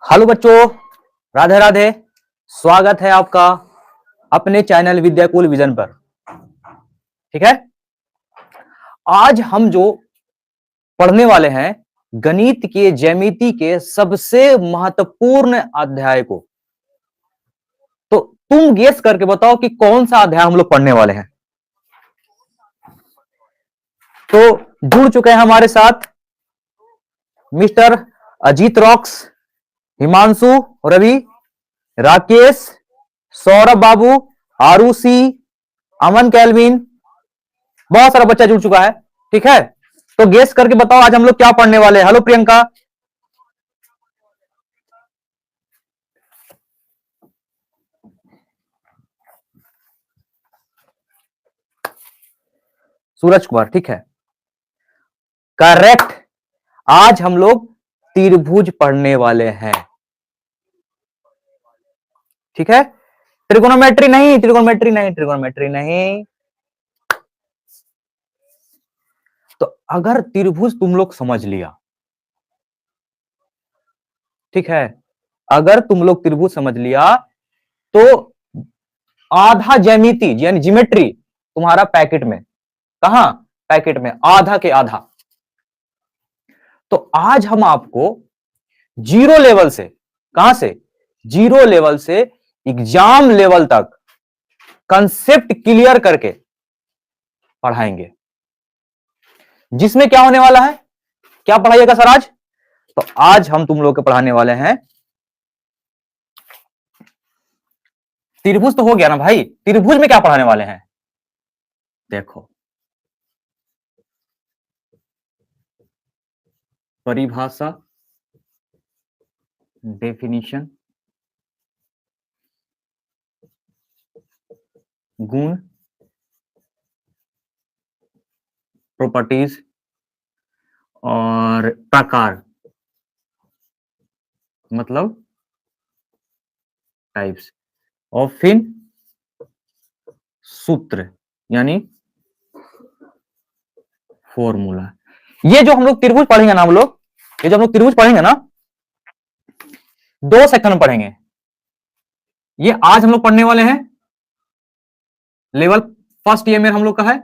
Hello बच्चों, राधे राधे। स्वागत है आपका अपने चैनल विद्याकुल विजन पर। ठीक है, आज हम जो पढ़ने वाले हैं गणित के ज्यामिति के सबसे महत्वपूर्ण अध्याय को। तो तुम गेस करके बताओ कि कौन सा अध्याय हम लोग पढ़ने वाले हैं। तो जुड़ चुके हैं हमारे साथ मिस्टर अजीत रॉक्स, हिमांशु, रवि, राकेश, सौरभ बाबू, आरुषि, अमन, कैलविन, बहुत सारा बच्चा जुड़ चुका है। ठीक है, तो गेस करके बताओ आज हम लोग क्या पढ़ने वाले हैं। हेलो प्रियंका, सूरज कुमार, ठीक है, करेक्ट। आज हम लोग त्रिभुज पढ़ने वाले हैं। ठीक है, त्रिकोणोमेट्री नहीं, त्रिकोणोमेट्री नहीं, त्रिकोणोमेट्री नहीं। तो अगर त्रिभुज तुम लोग समझ लिया, ठीक है, अगर तुम लोग त्रिभुज समझ लिया तो आधा ज्यामिति यानी ज्योमेट्री तुम्हारा पैकेट में। कहां? पैकेट में, आधा के आधा। तो आज हम आपको जीरो लेवल से, कहां से? जीरो लेवल से एग्जाम लेवल तक कंसेप्ट क्लियर करके पढ़ाएंगे, जिसमें क्या होने वाला है, क्या पढ़ाइएगा सर आज? तो आज हम तुम लोग को पढ़ाने वाले हैं त्रिभुज। तो हो गया ना भाई, त्रिभुज में क्या पढ़ाने वाले हैं देखो। परिभाषा, डेफिनिशन, गुण, प्रॉपर्टीज और प्रकार, मतलब टाइप्स, और फिर सूत्र यानी फॉर्मूला। ये जो हम लोग त्रिभुज पढ़ेंगे ना, हम लोग ये जो हम लोग त्रिभुज पढ़ेंगे ना, दो सेक्शन में पढ़ेंगे। ये आज हम लोग पढ़ने वाले हैं लेवल फर्स्ट, ये में हम लोग का है,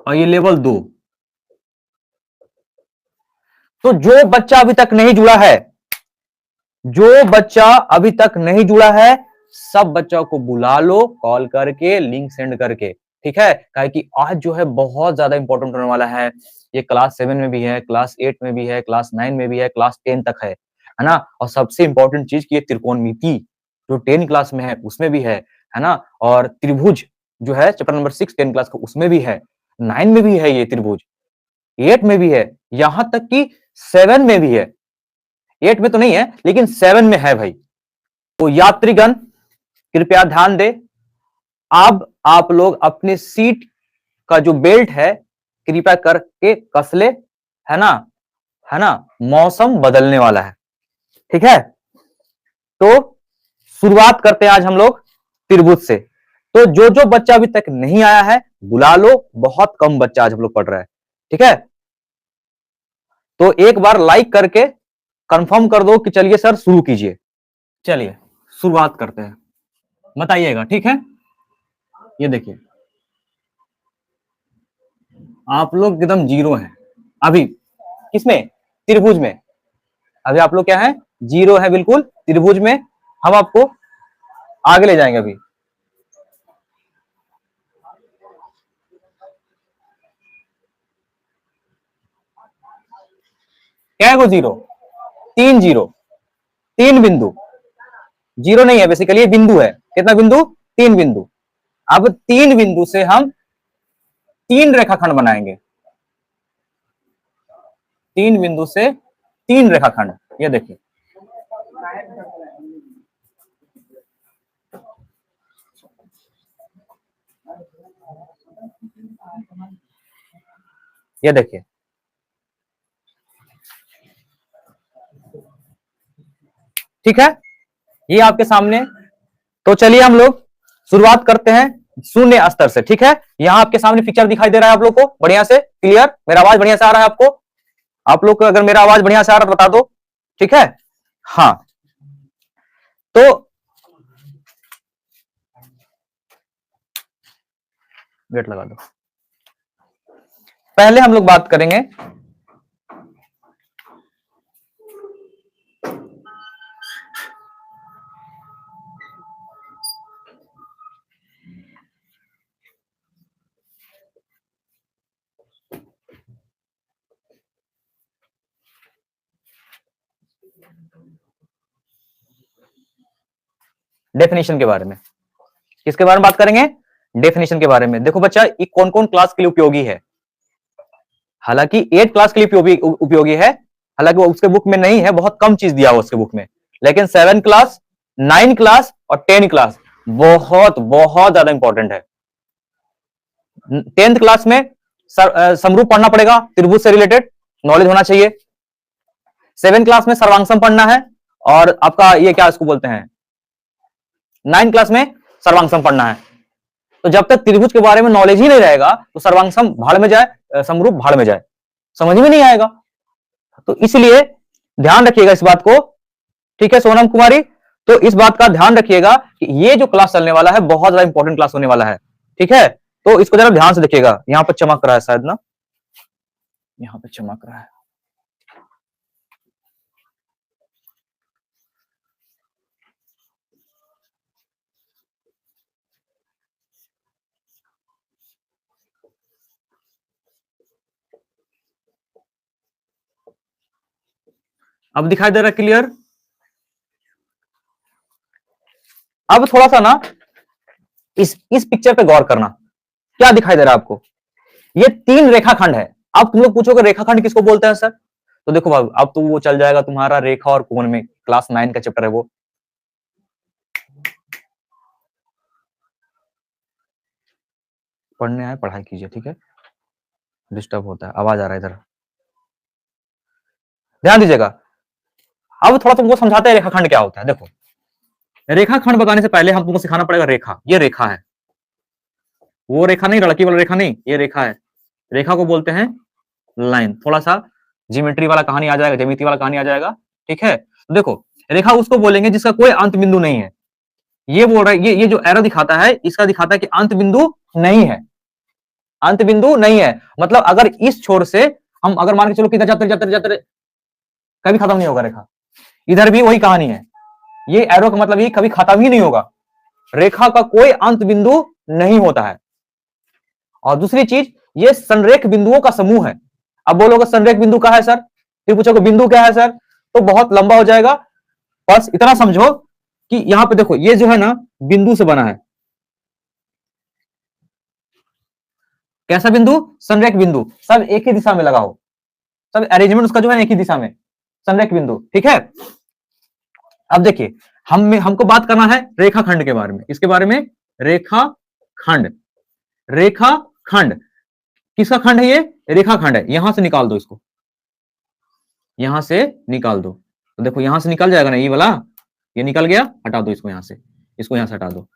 और ये लेवल 2। तो जो बच्चा अभी तक नहीं जुड़ा है, जो बच्चा अभी तक नहीं जुड़ा है, सब बच्चों को बुला लो कॉल करके, लिंक सेंड करके। ठीक है, काहे कि आज जो है बहुत ज्यादा इंपॉर्टेंट होने वाला है। ये क्लास 7 में भी है, क्लास 8 में भी है, क्लास 9 में भी है, क्लास 10 तक है ना। और सबसे इंपॉर्टेंट चीज की ये त्रिकोणमिति जो 10 क्लास में है उसमें भी है ना। और त्रिभुज जो है चैप्टर नंबर 6 10 क्लास का उसमें भी है, 9 में भी है ये त्रिभुज, 8 में भी है, यहां तक कि 7 में भी है। 8 में तो नहीं है लेकिन 7 में है भाई। तो यात्रीगण कृपया ध्यान दे, अब आप लोग अपने सीट का जो बेल्ट है कृपया करके कस ले, है ना, है ना। मौसम बदलने वाला है, ठीक है। तो शुरुआत करते हैं आज हम लोग त्रिभुज से। तो जो जो बच्चा अभी तक नहीं आया है बुला लो, बहुत कम बच्चा आज हम लोग पढ़ रहा है, ठीक है। तो एक बार लाइक करके कंफर्म कर दो कि चलिए सर शुरू कीजिए। चलिए शुरुआत करते हैं, बताइएगा, ठीक है। ये देखिए आप लोग एकदम जीरो हैं अभी, किसमें? त्रिभुज में। अभी आप लोग क्या है? जीरो है बिल्कुल त्रिभुज में। हम आपको आगे ले जाएंगे। अभी क्या है वो? जीरो, 3 जीरो, 3 बिंदु। जीरो नहीं है बेसिकली, ये बिंदु है। कितना बिंदु? 3 बिंदु। अब 3 बिंदु से हम 3 रेखाखंड बनाएंगे। 3 बिंदु से 3 रेखाखंड। ये देखिए ये देखिए, ठीक है, ये आपके सामने। तो चलिए हम लोग शुरुआत करते हैं शून्य स्तर से, ठीक है। यहां आपके सामने पिक्चर दिखाई दे रहा है आप लोग को बढ़िया से क्लियर? मेरा आवाज बढ़िया से आ रहा है आपको? आप लोग को अगर मेरा आवाज बढ़िया से आ रहा है बता दो। ठीक है। हाँ, तो वेट लगा दो, पहले हम लोग बात करेंगे डेफिनेशन के बारे में। किसके बारे में बात करेंगे? डेफिनेशन के बारे में। देखो बच्चा, ये कौन कौन क्लास के लिए उपयोगी है। हालांकि 8 क्लास के लिए उपयोगी है, हालांकि वो उसके बुक में नहीं है, बहुत कम चीज दिया हुआ उसके बुक में, लेकिन 7 क्लास, 9 क्लास और 10 क्लास बहुत बहुत ज्यादा इंपॉर्टेंट है। 10th क्लास में समरूप पढ़ना पड़ेगा, त्रिभुज से रिलेटेड नॉलेज होना चाहिए। 7 क्लास में सर्वांगसम पढ़ना है, और आपका ये क्या इसको बोलते हैं, 9 क्लास में सर्वांगसम पढ़ना है। तो जब तक त्रिभुज के बारे में नॉलेज ही नहीं रहेगा तो सर्वांगसम भाड़ में जाए, समरूप भाड़ में जाए, समझ में नहीं आएगा। तो इसलिए ध्यान रखिएगा इस बात को, ठीक है सोनम कुमारी। तो इस बात का ध्यान रखिएगा कि ये जो क्लास चलने वाला है बहुत ज्यादा इंपॉर्टेंट क्लास होने वाला है, ठीक है। तो इसको जरा ध्यान से देखिएगा। यहां पर चमक रहा है शायद ना, यहां पर चमक रहा है। अब दिखाई दे रहा है क्लियर? अब थोड़ा सा ना इस पिक्चर पे गौर करना, क्या दिखाई दे रहा है आपको? ये 3 रेखाखंड है। अब तुम लोग पूछोगे रेखाखंड किसको बोलते हैं सर? तो देखो बाबू, अब तो वो चल जाएगा तुम्हारा रेखा और कोण में, क्लास 9 का चैप्टर है वो। पढ़ने आए पढ़ाई कीजिए, ठीक है। डिस्टर्ब होता है, आवाज आ रहा है इधर, ध्यान दीजिएगा। अब थोड़ा तुमको समझाते हैं रेखाखंड क्या होता है। देखो, रेखाखंड बताने से पहले हम तुमको सिखाना पड़ेगा रेखा। ये रेखा है, वो रेखा नहीं, लड़की वाला रेखा नहीं, ये रेखा है। रेखा को बोलते हैं लाइन। थोड़ा सा ज्योमेट्री वाला कहानी आ जाएगा, ज्यामिति वाला कहानी आ जाएगा, ठीक है। तो देखो, रेखा उसको बोलेंगे जिसका कोई अंत बिंदु नहीं है। ये बोल रहा है, ये जो एरो दिखाता है, इसका दिखाता है कि अंत बिंदु नहीं है, अंत बिंदु नहीं है। मतलब अगर इस छोर से हम अगर मान के चलो कि इधर जाते जाते जाते कभी खत्म नहीं होगा रेखा, इधर भी वही कहानी है। ये एरो का मतलब ये कभी खत्म ही नहीं होगा, रेखा का कोई अंत बिंदु नहीं होता है। और दूसरी चीज, ये संरेख बिंदुओं का समूह है। अब बोलोगे संरेख बिंदु क्या है सर, फिर पूछोगे बिंदु क्या है सर, तो बहुत लंबा हो जाएगा। बस इतना समझो कि यहां पे देखो, ये जो है ना बिंदु से बना है। कैसा बिंदु? संरेख बिंदु। सब एक ही दिशा में लगा हो, सब अरेंजमेंट उसका जो है एक ही दिशा में, संरेख बिंदु, ठीक है। अब देखिए, हमको बात करना है रेखाखंड के बारे में। इसके बारे में, रेखाखंड। रेखाखंड किसका खंड है? ये रेखाखंड है। यहां से निकाल दो इसको, यहां से निकाल दो। तो देखो यहां से निकल जाएगा ना, ये वाला, ये निकल गया, हटा दो इसको यहां से, इसको यहां से हटा दो।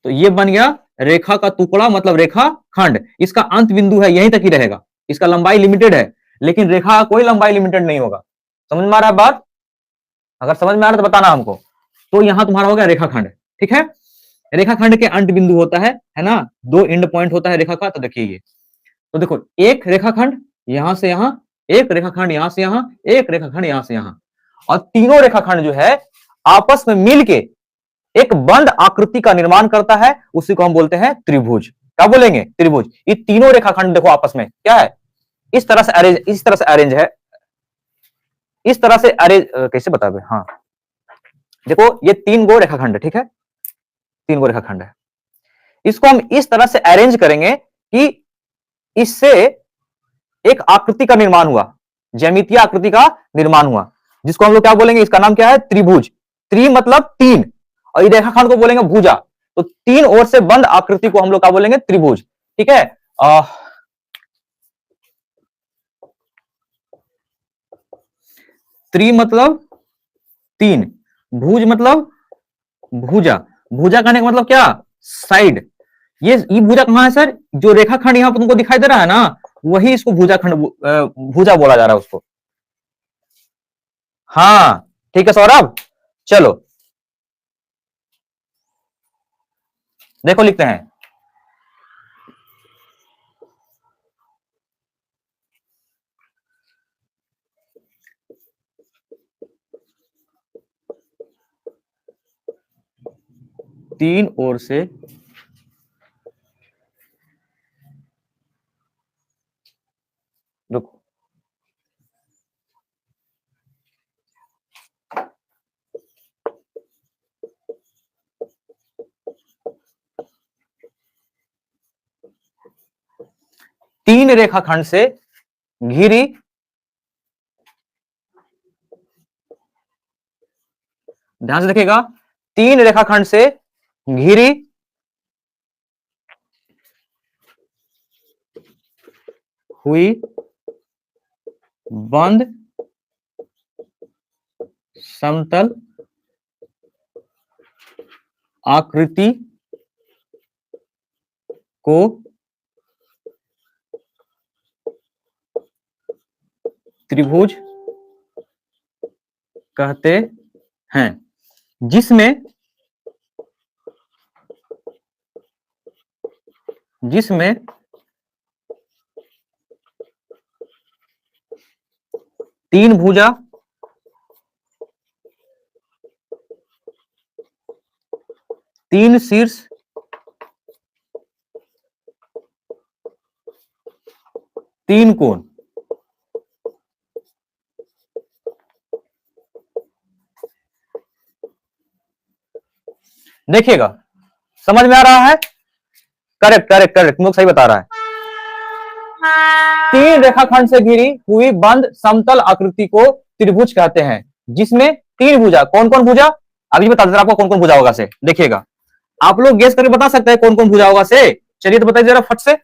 तो ये बन गया रेखा का टुकड़ा, मतलब रेखा खंड। इसका अंत बिंदु है, यहीं तक ही रहेगा, इसका लंबाई लिमिटेड है, लेकिन रेखा का कोई लंबाई लिमिटेड नहीं होगा। समझ में आ रहा है बात? अगर समझ में आ रहा है तो बताना हमको। तो यहां तुम्हारा हो गया रेखाखंड, ठीक है। रेखाखंड के अंत बिंदु होता है ना, 2 एंड पॉइंट होता है रेखा का। तो देखिए ये, तो देखो एक रेखाखंड यहां से यहां, एक रेखाखंड यहां से यहां, एक रेखाखंड यहां से यहां, और तीनों रेखाखंड जो है आपस में मिलके एक बंद आकृति का निर्माण करता है, उसी को हम बोलते हैं त्रिभुज। क्या बोलेंगे? त्रिभुज। ये तीनों रेखाखंड देखो आपस में क्या है, इस तरह से अरेंज, इस तरह से अरेंज है, इस तरह से अरेंज, कैसे बता दे, हाँ देखो ये 3 गो रेखाखंड है, ठीक है, 3 गो रेखाखंड है। इसको हम इस तरह से अरेंज करेंगे कि इससे एक आकृति का निर्माण हुआ, ज्यामितीय आकृति का निर्माण हुआ, जिसको हम लोग क्या बोलेंगे, इसका नाम क्या है? त्रिभुज। त्रि मतलब 3, और इस रेखाखंड को बोलेंगे भुजा। तो 3 ओर से बंद आकृति को हम लोग क्या बोलेंगे? त्रिभुज, ठीक है। त्रि मतलब 3, भुज मतलब भुजा। भुजा कहने का मतलब क्या? साइड। ये भुजा कहां है सर? जो रेखाखंड यहां पर तुमको दिखाई दे रहा है ना, वही इसको भुजा खंड, भुजा बोला जा रहा है उसको। हाँ ठीक है सौरभ, चलो देखो लिखते हैं। तीन ओर से रुको, तीन रेखाखंड से घिरी ध्यान से देखिएगा, तीन रेखाखंड से घिरी हुई बंद समतल आकृति को त्रिभुज कहते हैं, जिसमें जिसमें तीन भुजा तीन शीर्ष तीन कोण, देखिएगा समझ में आ रहा है? करेक्ट करेक्ट करेक्ट, तुम लोग सही बता रहा है। तीन रेखाखंड से घिरी हुई बंद समतल आकृति को त्रिभुज कहते हैं, जिसमें तीन भुजा, कौन कौन भुजा अभी बता देता आपको, कौन कौन भुजा होगा से देखिएगा। आप लोग गेस करके बता सकते हैं कौन कौन भुजा होगा से, चलिए तो बताइए जरा फट से,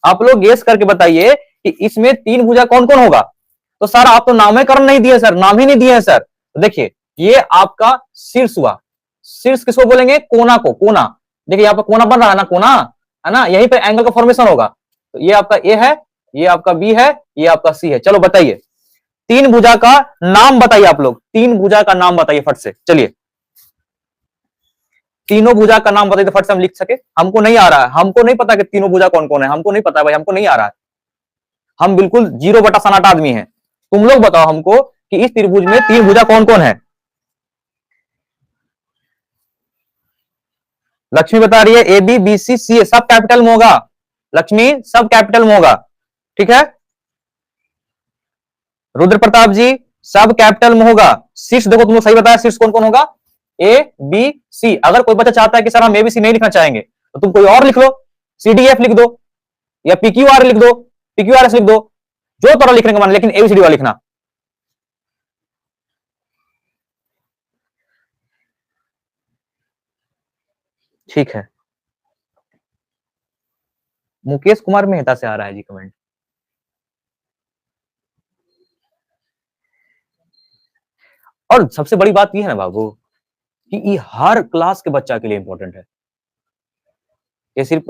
आप लोग गेस करके बताइए कि इसमें तीन भुजा कौन कौन होगा। तो सर आप तो नामकरण नहीं दिए सर, नाम ही नहीं दिए सर। तो देखिए ये आपका शीर्ष हुआ, शीर्ष किसको बोलेंगे? कोना को, कोना। देखिए यहाँ पर कोना बन रहा है ना, कोना है ना, यहीं पे एंगल का फॉर्मेशन होगा। तो ये आपका ए है, ये आपका बी है, ये आपका सी है। चलो बताइए तीन भुजा का नाम बताइए, आप लोग तीन भुजा का नाम बताइए फट से, चलिए तीनों भुजा का नाम बताइए तो फट से हम लिख सके। हमको नहीं आ रहा है, हमको नहीं पता कि तीनों भुजा कौन कौन है, हमको नहीं पता भाई, हमको नहीं आ रहा है, हम बिल्कुल जीरो बटा सन्नाटा आदमी है। तुम लोग बताओ हमको कि इस त्रिभुज में तीन भुजा कौन कौन है। लक्ष्मी बता रही है ए बी बी सी सी, सब कैपिटल में होगा लक्ष्मी, सब कैपिटल में होगा, ठीक है। रुद्र प्रताप जी सब कैपिटल में होगा। शीर्ष देखो तुम लोग सही बताया, शीर्ष कौन कौन होगा? A B C. अगर कोई बच्चा चाहता है कि सर हम ए बी सी नहीं लिखना चाहेंगे तो तुम कोई और लिख लो, सी डी एफ लिख दो या पी क्यू आर लिख दो, पी क्यू आर एस लिख दो, जो तरह लिखने का मन, लेकिन एबीसीडी वाला लिखना। ठीक है, मुकेश कुमार मेहता से आ रहा है जी कमेंट। और सबसे बड़ी बात यह है ना बाबू कि ये हर क्लास के बच्चा के लिए इंपॉर्टेंट है, ये सिर्फ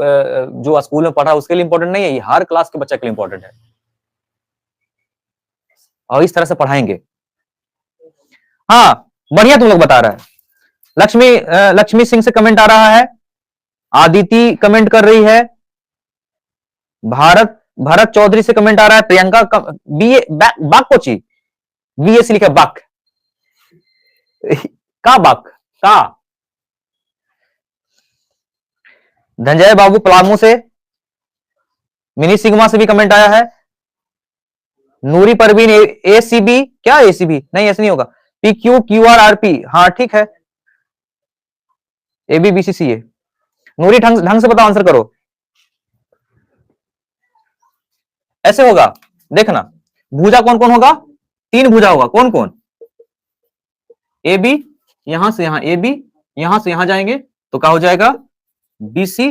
जो स्कूल में पढ़ा उसके लिए इंपॉर्टेंट नहीं है, ये हर क्लास के बच्चे के लिए इंपॉर्टेंट है और इस तरह से पढ़ाएंगे। हाँ बढ़िया तुम लोग बता रहा है। लक्ष्मी सिंह से कमेंट आ रहा है, आदिति कमेंट कर रही है, भरत चौधरी से कमेंट आ रहा है, प्रियंका बी बाक कोची बी एस लिखा बाक का बाक का। धनंजय बाबू पलामू से, मिनी सिग्मा से भी कमेंट आया है, नूरी परवीन एसीबी, क्या एसीबी नहीं ऐसे नहीं होगा, P Q Q R R P, हाँ ठीक है, ए बी बी सी सी ए। नूरी ढंग से बताओ, आंसर करो, ऐसे होगा देखना। भुजा कौन कौन होगा? तीन भुजा होगा, कौन कौन? ए बी, यहां से यहां ए बी, यहां से यहां जाएंगे तो क्या हो जाएगा? बीसी,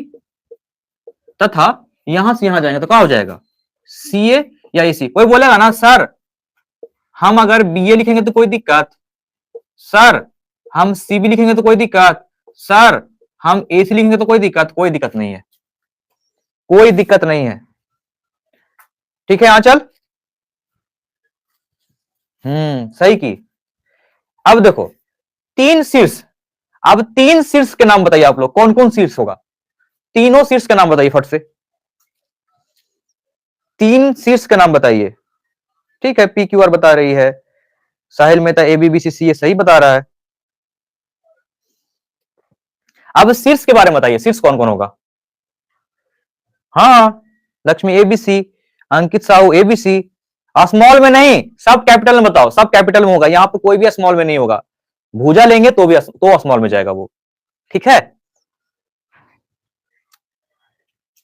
तथा यहां से यहां जाएंगे तो क्या हो जाएगा? सी ए या ए सी। कोई बोलेगा ना सर हम अगर बी ए लिखेंगे तो कोई दिक्कत, सर हम सी बी लिखेंगे तो कोई दिक्कत, सर हम ए सी लिखेंगे तो कोई दिक्कत। कोई दिक्कत नहीं है, कोई दिक्कत नहीं है, ठीक है आंचल। सही की। अब देखो तीन शीर्ष, अब तीन शीर्ष के नाम बताइए आप लोग, कौन कौन शीर्ष होगा? तीनों शीर्ष के नाम बताइए फट से, तीन शीर्ष के नाम बताइए। ठीक है, पी क्यू आर बता रही है, साहिल मेहता एबीबीसी ये सही बता रहा है। अब शीर्ष के बारे में बताइए, शीर्ष कौन कौन होगा? हाँ, लक्ष्मी एबीसी, अंकित साहू एबीसी। स्मॉल में नहीं, सब कैपिटल में बताओ, सब कैपिटल में होगा, यहां पर कोई भी स्मॉल में नहीं होगा। भूजा लेंगे तो भी तो स्मॉल में जाएगा वो। ठीक है,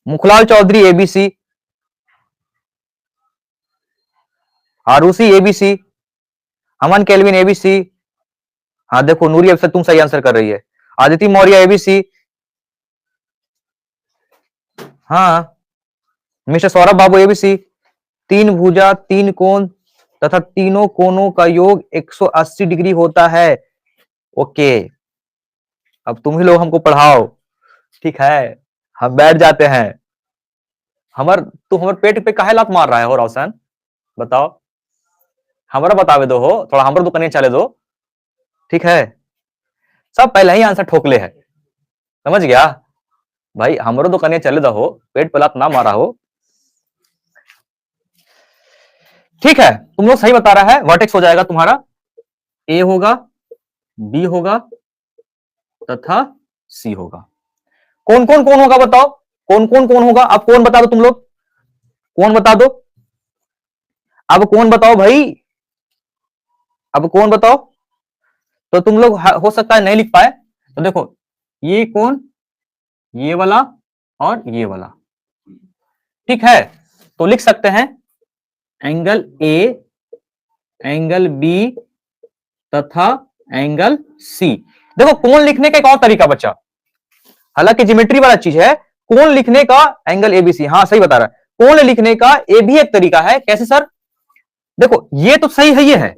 मुखलाल चौधरी एबीसी, आरुषि एबीसी, अमन केल्विन एबीसी। हाँ देखो नूरी अफसर तुम सही आंसर कर रही है। आदिति मौर्य एबीसी। हाँ, मिस्टर सौरभ बाबू एबीसी। तीन भुजा, तीन कोण तथा तीनों कोणों का योग 180 डिग्री होता है। ओके, अब तुम ही लोग हमको पढ़ाओ। ठीक है, हम बैठ जाते हैं। तू हमारे पेट पे काहे लात मार रहा है हो रोशन, बताओ? हमारा बतावे दो हो, थोड़ा हमारा दुकान चले दो। ठीक है, सब पहले ही आंसर ठोकले है, समझ गया भाई? हमारो दुकान चले दो, पेट पे लात ना मारा हो। ठीक है, तुम लोग सही बता रहा है, वर्टेक्स हो जाएगा तुम्हारा, ए होगा, बी होगा तथा सी होगा। कौन कौन कौन होगा बताओ, कौन कौन कौन होगा? अब कौन बता दो तुम लोग, कौन बता दो, अब कौन बताओ भाई, अब कौन बताओ? तो तुम लोग हो सकता है नहीं लिख पाए, तो देखो ये कौन, ये वाला और ये वाला। ठीक है, तो लिख सकते हैं एंगल ए, एंगल बी तथा एंगल सी। देखो कोण लिखने का एक और तरीका बच्चा, हालांकि ज्योमेट्री वाला चीज है, कोण लिखने का एंगल एबीसी, हाँ सही बता रहा है। कोण लिखने का ये भी एक तरीका है, कैसे सर? देखो ये तो सही है,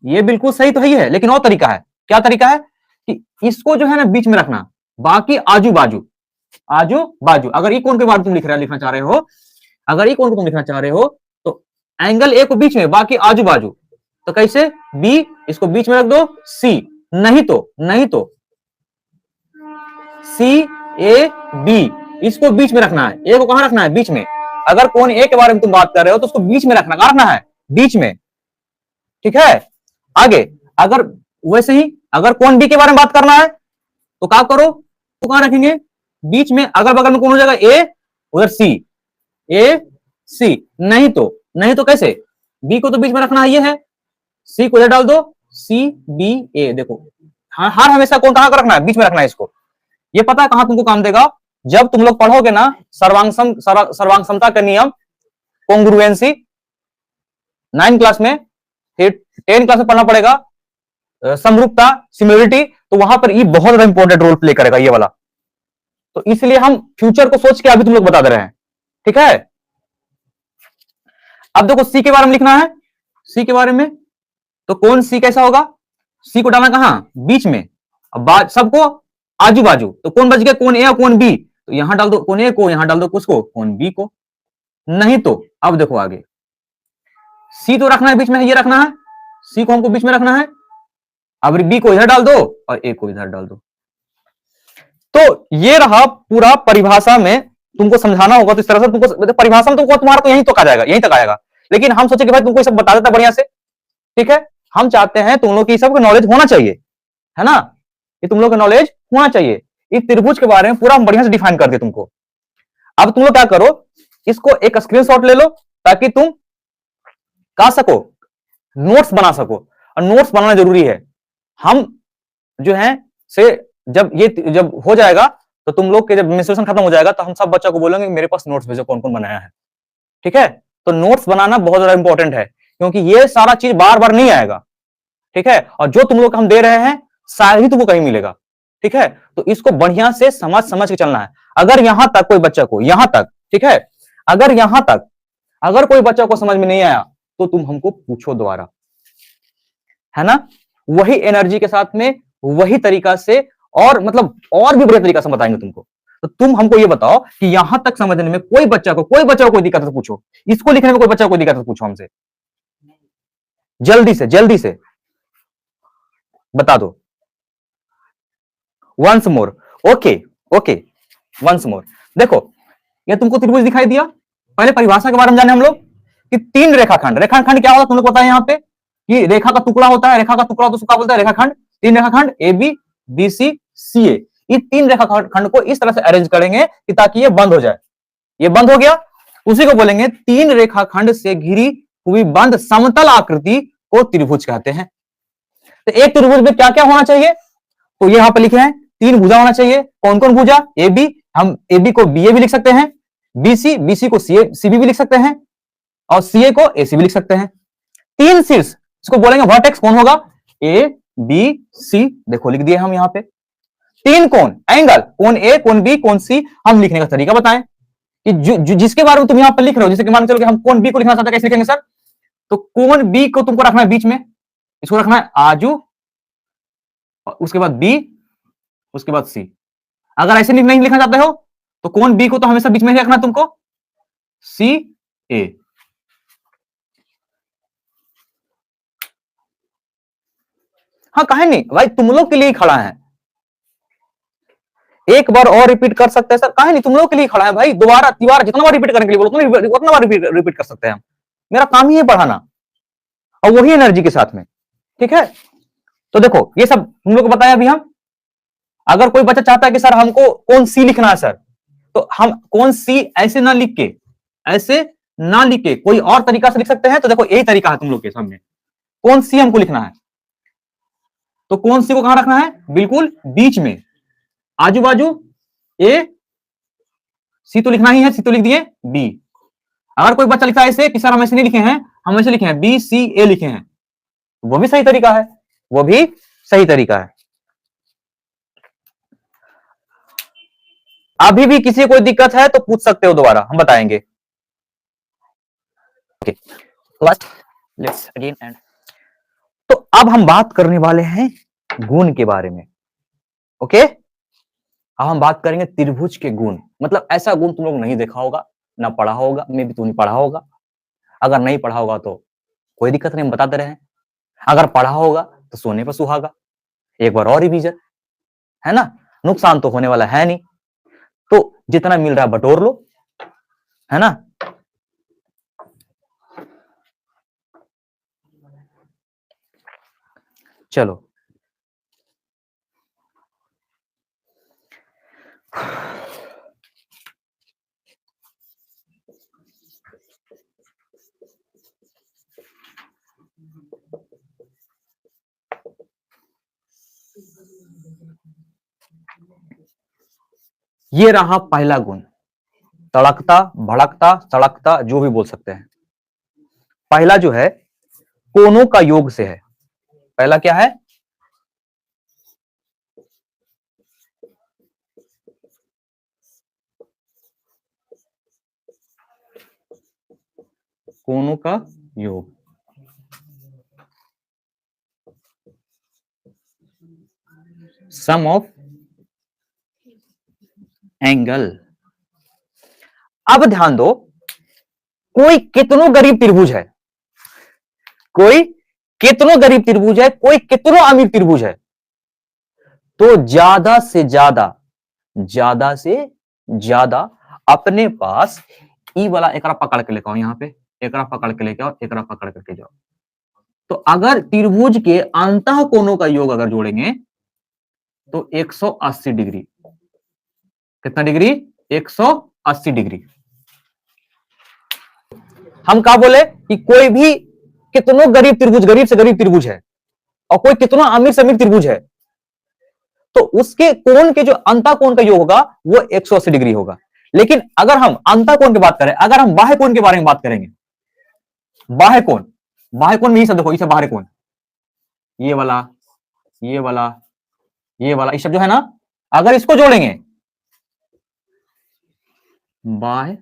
ये बिल्कुल सही तो है, लेकिन और तरीका है। क्या तरीका है? कि इसको जो है ना बीच में रखना, बाकी आजू बाजू, आजू बाजू। अगर ये कोण के बारे में तुम लिखना चाह रहे हो, अगर ये कोण को तुम लिखना चाह रहे हो, तो एंगल ए को बीच में, बाकी आजू बाजू। तो कैसे? बी इसको बीच में रख दो, सी नहीं तो सी ए बी इसको बीच में रखना है। ए को कहां रखना है? बीच में। अगर कोण ए के बारे में तुम बात कर रहे हो तो उसको बीच में रखना, कहां रखना है? बीच में। ठीक है, आगे अगर वैसे ही अगर कोण बी के बारे में बात करना है तो क्या करो, तो कहां रखेंगे? बीच में। अगर बगल में कौन हो जाएगा? ए, उधर सी, ए सी नहीं तो कैसे? बी को तो बीच में रखना है, ये है, सी को इधर डाल दो, सी बी ए। देखो हर हमेशा कौन कहां रखना है? बीच में रखना है इसको। ये पता है कहां तुमको काम देगा? जब तुम लोग पढ़ोगे ना सर्वांग का नियम, कॉन्ग्रुएंसी 9 क्लास में, फिर 10 क्लास में पढ़ना पड़ेगा समरूपता, सिमिलरिटी, तो वहां पर ये बहुत ज्यादा इंपॉर्टेंट रोल प्ले करेगा ये वाला। तो इसलिए हम फ्यूचर को सोच के अभी तुम लोग बता दे रहे हैं। ठीक है, अब देखो सी के बारे में लिखना है, सी के बारे में, तो कौन सी कैसा होगा? सी को डालना कहां? बीच में। अब सबको आजू बाजू, तो कौन बच गया? कौन ए और कौन बी, तो यहां डाल दो कौन ए को, यहां डाल दो किसको? कौन बी को। नहीं तो अब देखो आगे, सी तो रखना है बीच में, ये रखना है, सी को हमको बीच में रखना है। अब बी को इधर डाल दो और ए को इधर डाल दो। तो ये रहा पूरा परिभाषा में, तुमको समझाना होगा तो इस तरह से तुमको परिभाषा में तुमको तुम्हारा तो यहीं तक आ जाएगा, यहीं तक आएगा। लेकिन हम सोचे कि भाई तुमको ये सब बता देता बढ़िया से। ठीक है, हम चाहते हैं तुम लोग की सब नॉलेज होना चाहिए, है ना? ये तुम लोग का नॉलेज होना चाहिए। इस त्रिभुज के बारे में पूरा हम बढ़िया से डिफाइन कर दे तुमको। अब तुम लोग क्या करो, इसको एक स्क्रीनशॉट ले लो ताकि तुम का सको, नोट्स बना सको। और नोट्स बनाना जरूरी है। हम जो है से जब हो जाएगा तो तुम लोग के जब मेंस्ट्रुएशन खत्म हो जाएगा तो हम सब बच्चों को बोलेंगे मेरे पास नोट्स भेजो, कौन कौन बनाया है। ठीक है, तो नोट्स बनाना बहुत ज्यादा इंपॉर्टेंट है, क्योंकि ये सारा चीज बार बार नहीं आएगा। ठीक है, और जो तुम लोग हम दे रहे हैं शायद ही तुमको कहीं मिलेगा। ठीक है, तो इसको बढ़िया से समझ समझ के चलना है। अगर यहां तक कोई बच्चा को, यहां तक, ठीक है, अगर यहां तक अगर कोई बच्चा को समझ में नहीं आया तो तुम हमको पूछो दोबारा, है ना? वही एनर्जी के साथ में, वही तरीका से, और मतलब और भी बढ़िया तरीका से बताएंगे तुमको। तो तुम हमको ये बताओ कि यहां तक समझने में कोई बच्चा को कोई दिक्कत है तो पूछो, इसको लिखने में कोई बच्चा को कोई दिक्कत है तो पूछो हमसे, जल्दी से जल्दी से। बता दो। Once more, okay okay, once more. देखो ये तुमको त्रिभुज दिखाई दिया। पहले परिभाषा के बारे में जाने हम लोग कि तीन रेखाखंड, रेखाखंड क्या होता है तुम लोग पता है यहाँ पे कि रेखा का टुकड़ा होता है, रेखा का टुकड़ा तो उसको बोलता है रेखाखंड। तीन रेखाखंड ए बी, बी सी, सी ए, ये तीन रेखाखंड को इस तरह से अरेंज करेंगे कि ताकि ये बंद हो जाए। ये बंद हो गया, उसी को बोलेंगे तीन रेखाखंड से घिरी हुई बंद समतल आकृति को त्रिभुज कहते हैं। तो एक त्रिभुज में क्या क्या होना चाहिए, तो ये यहां पर लिखे हैं तीन भुजा होना चाहिए। कौन कौन भुजा, ए बी, हम ए बी को बी ए भी लिख सकते हैं, बीसी, बीसी को सी ए सी बी भी लिख सकते हैं, और सी ए को ए सी भी लिख सकते हैं। तीन शीर्ष, इसको बोलेंगे वर्टेक्स। कौन होगा, ए बी सी, देखो लिख दिए हम यहां पे। तीन कोण, एंगल, कोण ए, कोण बी, कोण सी। हम लिखने का तरीका बताएं कि जिसके बारे में तुम यहां पर लिख रहे हो, जैसे कि मान चलो कि हम कोण बी को लिखना चाहते हैं, कैसे लिखेंगे सर, तो कोण बी को तुमको रखना है बीच में, इसको रखना है आजू, उसके बाद बी, उसके बाद सी। अगर ऐसे नहीं लिखना चाहते हो तो कोण बी को तो हमेशा बीच में ही रखना है तुमको, सी ए। हाँ कहे नहीं भाई, तुम लोग के लिए ही खड़ा है। एक बार और रिपीट कर सकते हैं सर, कहे नहीं, तुम लोग के लिए खड़ा है भाई। दोबारा तिबारा जितना बार रिपीट करने के लिए बोलो उतना बार रिपीट कर सकते हैं हम। मेरा काम ही है पढ़ाना, और वही एनर्जी के साथ में, ठीक है। तो देखो ये सब तुम लोग को बताया अभी हम। अगर कोई बच्चा चाहता है कि सर हमको कौन सी लिखना है सर, तो हम कौन सी ऐसे ना लिख के, ऐसे ना लिख के कोई और तरीका से लिख सकते हैं। तो देखो यही तरीका है तुम लोग के सामने, कौन सी हमको लिखना है, तो कौन सी को कहां रखना है, बिल्कुल बीच में, आजू बाजू ए सी तो लिखना ही है, सी तो लिख दिए, बी। अगर कोई बच्चा लिखता है ऐसे कि सर हम ऐसे नहीं लिखे हैं, हम ऐसे लिखे हैं बी सी ए लिखे हैं, वो भी सही तरीका है, वो भी सही तरीका है। अभी भी किसी को कोई दिक्कत है तो पूछ सकते हो, दोबारा हम बताएंगे। Okay, let's again and. तो अब हम बात करने वाले हैं गुण के बारे में। ओके, अब हम बात करेंगे त्रिभुज के गुण। मतलब ऐसा गुण तुम लोग नहीं देखा होगा, ना पढ़ा होगा, मैं भी तू नहीं पढ़ा होगा। अगर नहीं पढ़ा होगा तो कोई दिक्कत नहीं, हम बताते रहे। अगर पढ़ा होगा तो सोने पर सुहागा, एक बार और रिवीजन, है ना, नुकसान तो होने वाला है नहीं। तो जितना मिल रहा है बटोर लो, है ना। चलो ये रहा पहला गुण, तड़कता, भड़कता, सड़कता, जो भी बोल सकते हैं। पहला जो है कोनों का योग से है। पहला क्या है, कोनों का योग। सम ऑफ एंगल। अब ध्यान दो, कोई कितनों गरीब त्रिभुज है, कोई कितनों गरीब त्रिभुज है, कोई कितनों अमीर त्रिभुज है, तो ज्यादा से ज्यादा, ज्यादा से ज्यादा अपने पास ई वाला एकरा पकड़ के लेके आओ, यहां पे एकरा पकड़ के लेके आओ, एकरा पकड़ करके जाओ। तो अगर त्रिभुज के अंतः कोणों का योग अगर जोड़ेंगे तो 180 डिग्री। कितना डिग्री, 180 डिग्री। हम क्या बोले कि कोई भी कितनों गरीब त्रिभुज, गरीब से गरीब त्रिभुज है, और कोई कितना अमीर से अमीर त्रिभुज है, तो उसके कोण के जो अंतः कोण का योग होगा वो 180 डिग्री होगा। लेकिन अगर हम अंतः कोण की बात करें, अगर हम बाह्य कोण के बारे में बात करेंगे, बाह्य कोण, बाह्य कोण में ही सब देखो, इसे बाह्य कोण, ये वाला, ये वाला, ये वाला, ये सब जो है ना, अगर इसको जोड़ेंगे, बाह्य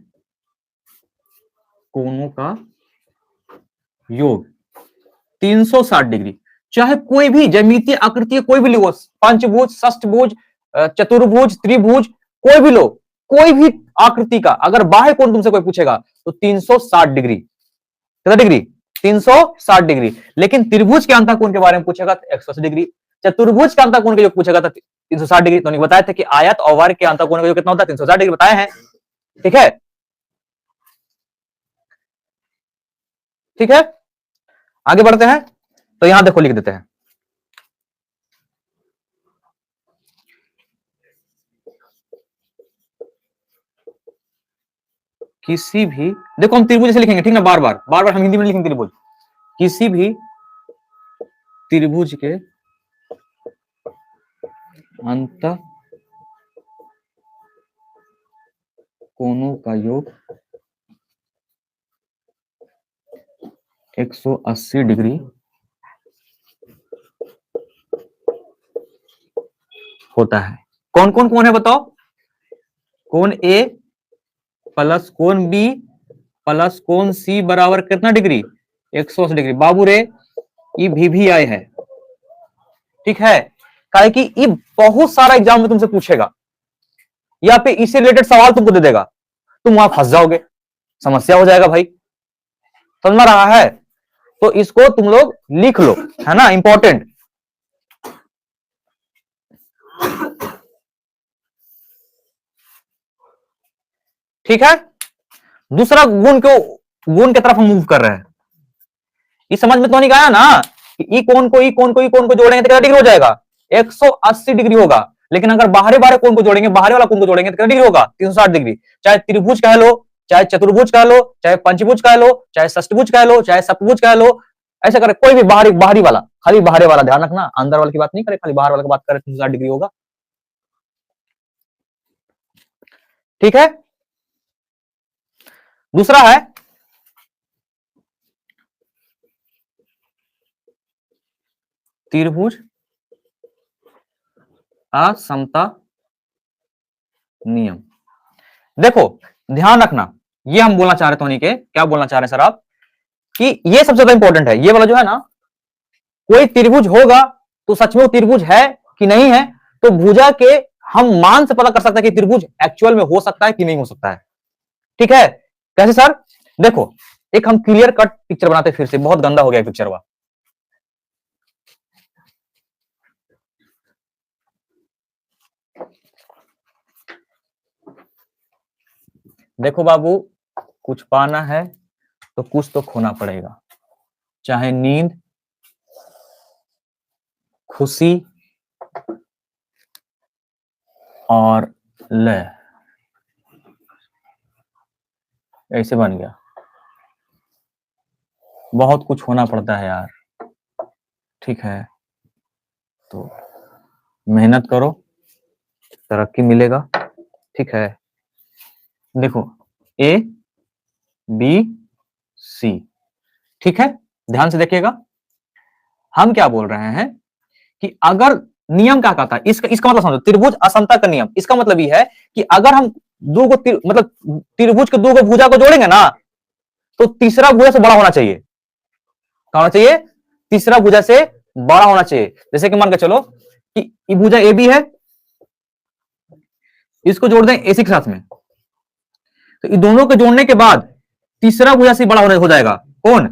कोणों का योग 360 डिग्री, चाहे कोई भी ज्यामितीय आकृति कोई भी लो, पंचभुज, षष्ठभुज, चतुर्भुज, त्रिभुज, कोई भी लो, कोई भी आकृति का अगर बाह्य कोण तुमसे कोई पूछेगा तो 360 डिग्री। कितना डिग्री, 360 डिग्री। लेकिन त्रिभुज के अंतः कोण के बारे में पूछेगा तो 180 डिग्री। चतुर्भुज का अंतःकोण का योग पूछेगा तो 360 डिग्री। तो नहीं बताया था कि आयत और वर्ग के अंतःकोण का योग कितना होता है, 360 डिग्री बताए हैं। ठीक है, ठीक है, आगे बढ़ते हैं। तो यहां देखो लिख देते हैं, किसी भी, देखो हम त्रिभुज से लिखेंगे, ठीक ना, बार बार बार बार हम हिंदी में लिखेंगे त्रिभुज। किसी भी त्रिभुज के अंत कोणों का योग 180 डिग्री होता है। कौन कौन कौन है बताओ? कोण ए प्लस कोण बी प्लस कोण सी बराबर कितना डिग्री? 180 डिग्री। बाबू रे ये भी आई है, ठीक है, काहे कि ये बहुत सारा एग्जाम में तुमसे पूछेगा, या पे इससे रिलेटेड सवाल तुमको दे देगा, तुम वहां फंस जाओगे, समस्या हो जाएगा भाई, समझ में रहा है? तो इसको तुम लोग लिख लो, है ना, इंपॉर्टेंट। ठीक है, दूसरा गुण की तरफ हम मूव कर रहे हैं। इस समझ में तो नहीं आया ना कि ई कोण को जोड़ेंगे तो कितना डिग्री हो जाएगा? 180 डिग्री होगा। लेकिन अगर बाहरी बाहरी कोण को जोड़ेंगे, बाहरी वाला कोण को जोड़ेंगे तो कितना डिग्री होगा? 360 डिग्री। चाहे त्रिभुज कह लो, चाहे चतुर्भुज कह लो, चाहे पंचभुज कह लो, चाहे षष्ठभुज कह लो, चाहे सप्तभुज कह लो, ऐसा करे कोई भी बाहरी बाहरी वाला, खाली बाहरी वाला ध्यान रखना, अंदर वाले की बात नहीं करे, खाली बाहर वाले की बात करे, 360 डिग्री होगा। ठीक है, दूसरा है त्रिभुज असमता नियम। देखो ध्यान रखना, ये हम बोलना चाह रहे थे उन्हीं के, क्या बोलना चाह रहे हैं सर आप, कि ये सबसे ज्यादा इंपॉर्टेंट है, ये वाला जो है ना, कोई त्रिभुज होगा तो सच में वो त्रिभुज है कि नहीं है, तो भुजा के हम मान से पता कर सकते हैं कि त्रिभुज एक्चुअल में हो सकता है कि नहीं हो सकता है। ठीक है, कैसे सर? देखो एक हम क्लियर कट पिक्चर बनाते, फिर से बहुत गंदा हो गया पिक्चर हुआ। देखो बाबू, कुछ पाना है तो कुछ तो खोना पड़ेगा, चाहे नींद, खुशी और लय, ऐसे बन गया। बहुत कुछ होना पड़ता है यार, ठीक है, तो मेहनत करो, तरक्की मिलेगा। ठीक है, देखो ए बी सी, ठीक है, ध्यान से देखिएगा। हम क्या बोल रहे हैं कि अगर नियम क्या कहता है, इसका मतलब समझो, त्रिभुज असमता का नियम, इसका मतलब ये है कि अगर हम दो को मतलब त्रिभुज के दो को भुजा को जोड़ेंगे ना, तो तीसरा भुजा से बड़ा होना चाहिए। क्या होना चाहिए? तीसरा भुजा से बड़ा होना चाहिए। जैसे कि मान के चलो कि ये भुजा ए बी है, इसको जोड़ दें एसी के साथ में, तो इन दोनों को जोड़ने के बाद तीसरा भुजा से बड़ा हो जाएगा। कौन?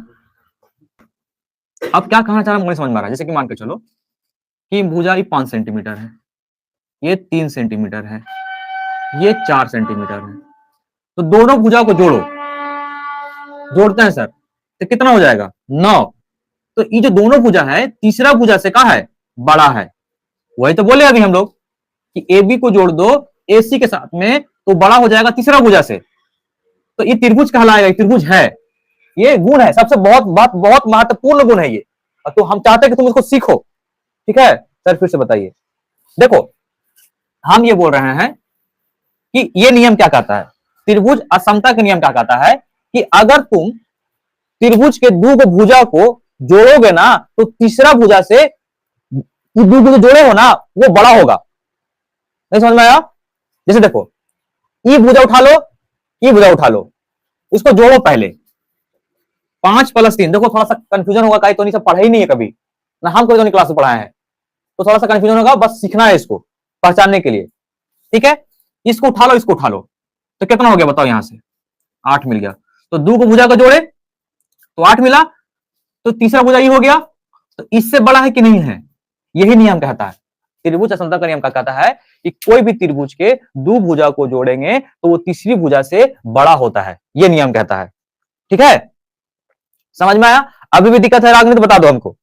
अब क्या कहना चाह रहा है मुझे समझ में आ रहा है। जैसे कि मान के चलो कि भुजा 5 सेंटीमीटर है, ये 3 सेंटीमीटर है, ये 4 सेंटीमीटर है, तो दोनों भुजा को जोड़ो, जोड़ते हैं सर, तो कितना हो जाएगा? 9। तो ये जो दोनों भुजा है, तीसरा भुजा से कहा है? बड़ा है। वही तो बोले अभी हम लोग कि ए बी को जोड़ दो एसी के साथ में, तो बड़ा हो जाएगा तीसरा भुजा से, तो ये त्रिभुज कहलाएगा, त्रिभुज है। ये गुण है, सबसे बहुत महत्वपूर्ण गुण है ये, तो हम चाहते हैं कि तुम इसको सीखो। ठीक है सर, फिर से बताइए। देखो हम ये बोल रहे हैं कि ये नियम क्या कहता है, त्रिभुज असमता का नियम क्या कहता है कि अगर तुम त्रिभुज के दो को भुजा को जोड़ोगे ना, तो तीसरा भुजा से दो को जोड़े हो ना, वो बड़ा होगा। नहीं समझ में आया? जैसे देखो, ई भुजा उठा लो, ई भुजा उठा लो, उसको जोड़ो पहले, 5 + 3। देखो थोड़ा सा कंफ्यूजन होगा, कहीं तो नहीं, सब पढ़ा ही नहीं है कभी ना, हम कभी तो नहीं क्लास में पढ़ाए हैं, तो थोड़ा सा कंफ्यूजन होगा, बस सीखना है इसको पहचानने के लिए। ठीक है, इसको उठा लो, इसको उठा लो, तो कितना हो गया बताओ? यहां से 8 मिल गया, तो दो को भुजा को जोड़े तो 8 मिला, तो तीसरा भुजा ये हो गया, तो इससे बड़ा है कि नहीं है? यही नियम कहता है, त्रिभुज असमता का नियम क्या कहता है कि कोई भी त्रिभुज के दो भुजा को जोड़ेंगे तो वो तीसरी भुजा से बड़ा होता है, ये नियम कहता है। ठीक है, समझ में आया? अभी भी दिक्कत है राग में तो बता दो हमको,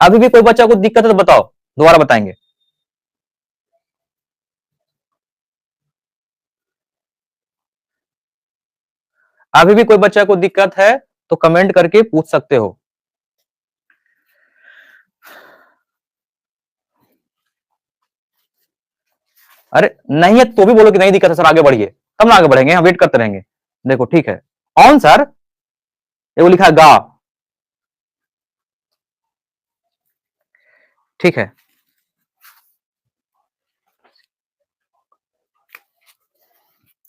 अभी भी कोई बच्चा को दिक्कत है तो बताओ, दोबारा बताएंगे। अभी भी कोई बच्चा को दिक्कत है तो कमेंट करके पूछ सकते हो। अरे नहीं है तो भी बोलो कि नहीं दिक्कत है सर, आगे बढ़िए, तब ना आगे बढ़ेंगे, हम वेट करते रहेंगे। देखो ठीक है, ऑन सर, ये वो लिखा है गा, ठीक है।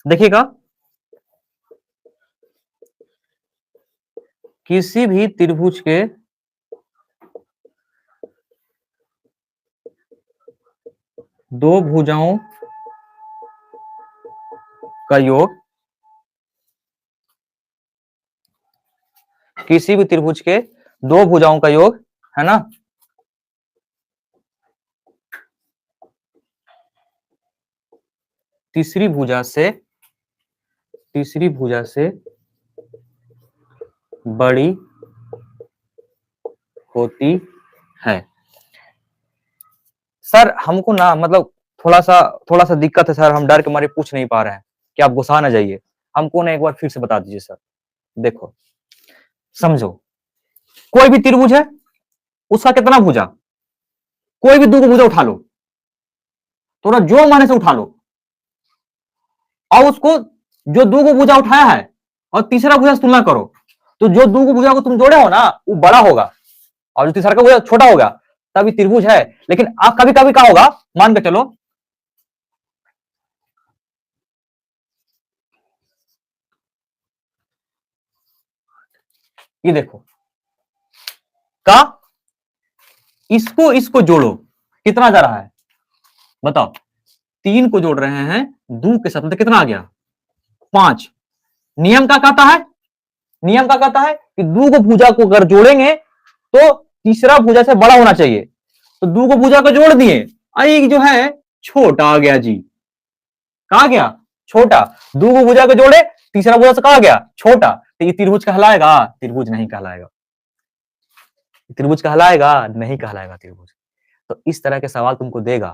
देखिएगा, किसी भी त्रिभुज के दो भुजाओं का योग, किसी भी त्रिभुज के दो भुजाओं का योग, है ना, तीसरी भुजा से बड़ी होती है। सर हमको ना मतलब थोड़ा सा दिक्कत है सर, हम डर के मारे पूछ नहीं पा रहे हैं, कि आप गुस्सा ना जाइए, हमको ना एक बार फिर से बता दीजिए सर। देखो समझो, कोई भी त्रिभुज है, उसका कितना भुजा, कोई भी दो भुजा उठा लो, थोड़ा जो माने से उठा लो, और उसको जो दो भुजा उठाया है और तीसरा भुजा से तुलना करो, तो जो दो भुजा को तुम जोड़े हो ना वो बड़ा होगा, और जो तीसरा का भुजा छोटा होगा, तभी त्रिभुज है। लेकिन आप कभी कभी क्या होगा, मान के चलो, ये देखो का, इसको इसको जोड़ो, कितना जा रहा है बताओ, तीन को जोड़ रहे हैं दो के साथ, मतलब कितना आ गया, 5। नियम क्या कहता है, नियम क्या कहता है कि दो को भुजा को अगर जोड़ेंगे तो तीसरा भुजा से बड़ा होना चाहिए, तो दो को भुजा को जोड़ दिए, एक जो है छोटा आ गया जी, कहा गया छोटा, दो को भुजा को जोड़े, तीसरा भुजा से कहा गया छोटा, तो ये त्रिभुज कहलाएगा, त्रिभुज नहीं कहलाएगा, त्रिभुज कहलाएगा नहीं कहलाएगा त्रिभुज। तो इस तरह के सवाल तुमको देगा,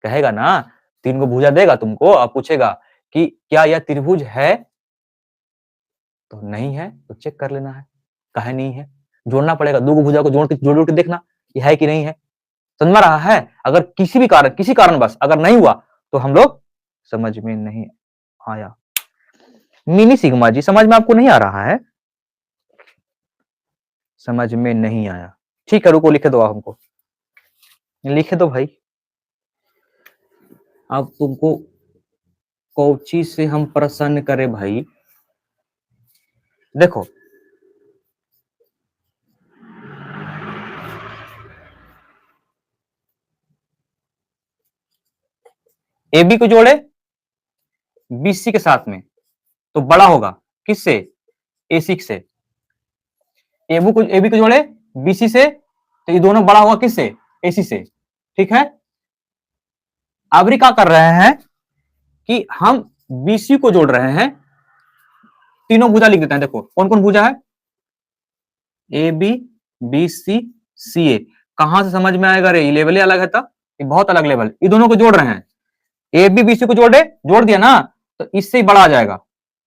कहेगा ना, तीन को भुजा देगा तुमको और पूछेगा कि क्या यह त्रिभुज है, तो नहीं है तो चेक कर लेना है, काहे नहीं है, जोड़ना पड़ेगा, दो को भुजा को जोड़ के देखना ये है कि नहीं है, समझ में रहा है। अगर किसी कारण बस अगर नहीं हुआ तो हम लोग समझ में नहीं आया, मिनी सिग्मा जी समझ में आपको नहीं आ रहा है, समझ में नहीं आया, ठीक है रुको लिखे दो, आप हमको लिखे दो भाई, अब तुमको कौची से हम प्रसन्न करें भाई। देखो ए बी को जोड़े बीसी के साथ में तो बड़ा होगा किससे, ए सी से, ए बी को जोड़े बीसी से तो ये दोनों बड़ा होगा किससे, एसी से, ठीक है। अबरी क्या कर रहे हैं कि हम बीसी को जोड़ रहे हैं, तीनों भुजा लिख देते हैं, देखो कौन कौन भुजा है, ए बी बी सी सी ए, कहां से समझ में आएगा रे, ये लेवल अलग है, था ये बहुत अलग लेवल, ये दोनों को जोड़ रहे हैं, ए बी बी सी को जोड़ दिया ना, तो इससे ही बड़ा आ जाएगा,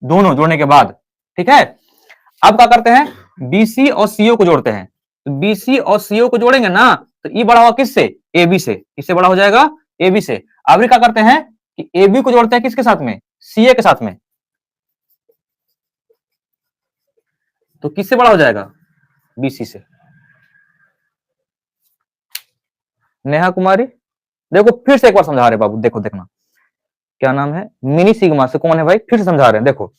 दोनों जोड़ने के बाद, ठीक है। अब क्या करते हैं, बीसी और सीओ को जोड़ते हैं, तो बीसी और सीओ को जोड़ेंगे ना तो ये बड़ा होगा किससे, ए बी से, किससे बड़ा हो जाएगा, ए बी से। अब क्या करते हैं कि ए बी को जोड़ते हैं किसके साथ में, सीए के साथ में, तो किससे बड़ा हो जाएगा, बीसी से। नेहा कुमारी देखो फिर से एक बार समझा रहे बाबू, देखो देखना, क्या नाम है, मिनी सिग्मा से कौन है भाई, फिर से समझा रहे हैं, देखो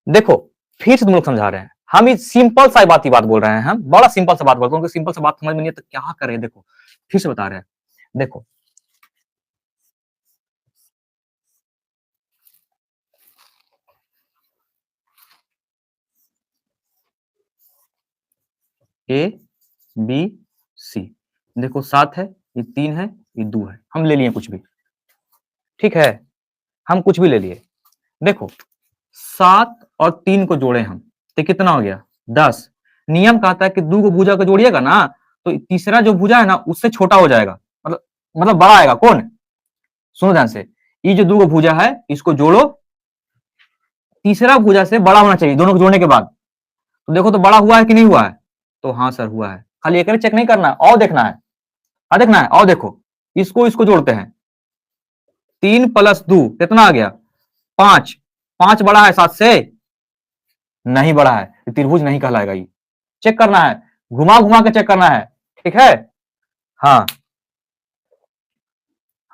देखो फिर से तुम लोग समझा रहे हैं, हम इस सिंपल सा बात ही बात बोल रहे हैं, हम बड़ा सिंपल सा बात बोलते हैं, सिंपल सा बात समझ में नहीं है तो क्या करें, देखो फिर से बता रहे हैं, देखो ए बी सी। देखो 7 है, ये 3 है, ये 2 है, हम ले लिए कुछ भी, ठीक है, हम कुछ भी ले लिए। देखो 7 और 3 को जोड़े हम तो कितना हो गया 10। नियम कहता है कि 2 को भुजा को जोड़िएगा ना तो तीसरा जो भुजा है ना उससे छोटा हो जाएगा, मतलब बड़ा आएगा। कौन? सुनो ध्यान से, ये जो 2 को भुजा है इसको जोड़ो, तीसरा भुजा से बड़ा होना चाहिए दोनों को जोड़ने के बाद। तो देखो तो बड़ा हुआ है कि नहीं हुआ है? तो हाँ सर हुआ है। खाली एक चेक नहीं करना है, और देखना है, देखना है। और देखो इसको जोड़ते हैं, 3 + 2 कितना आ गया 5। 5 बड़ा है 7 से? नहीं बड़ा है, तो त्रिभुज नहीं कहलाएगा। ये चेक करना है, घुमा घुमा के चेक करना है, ठीक है। हाँ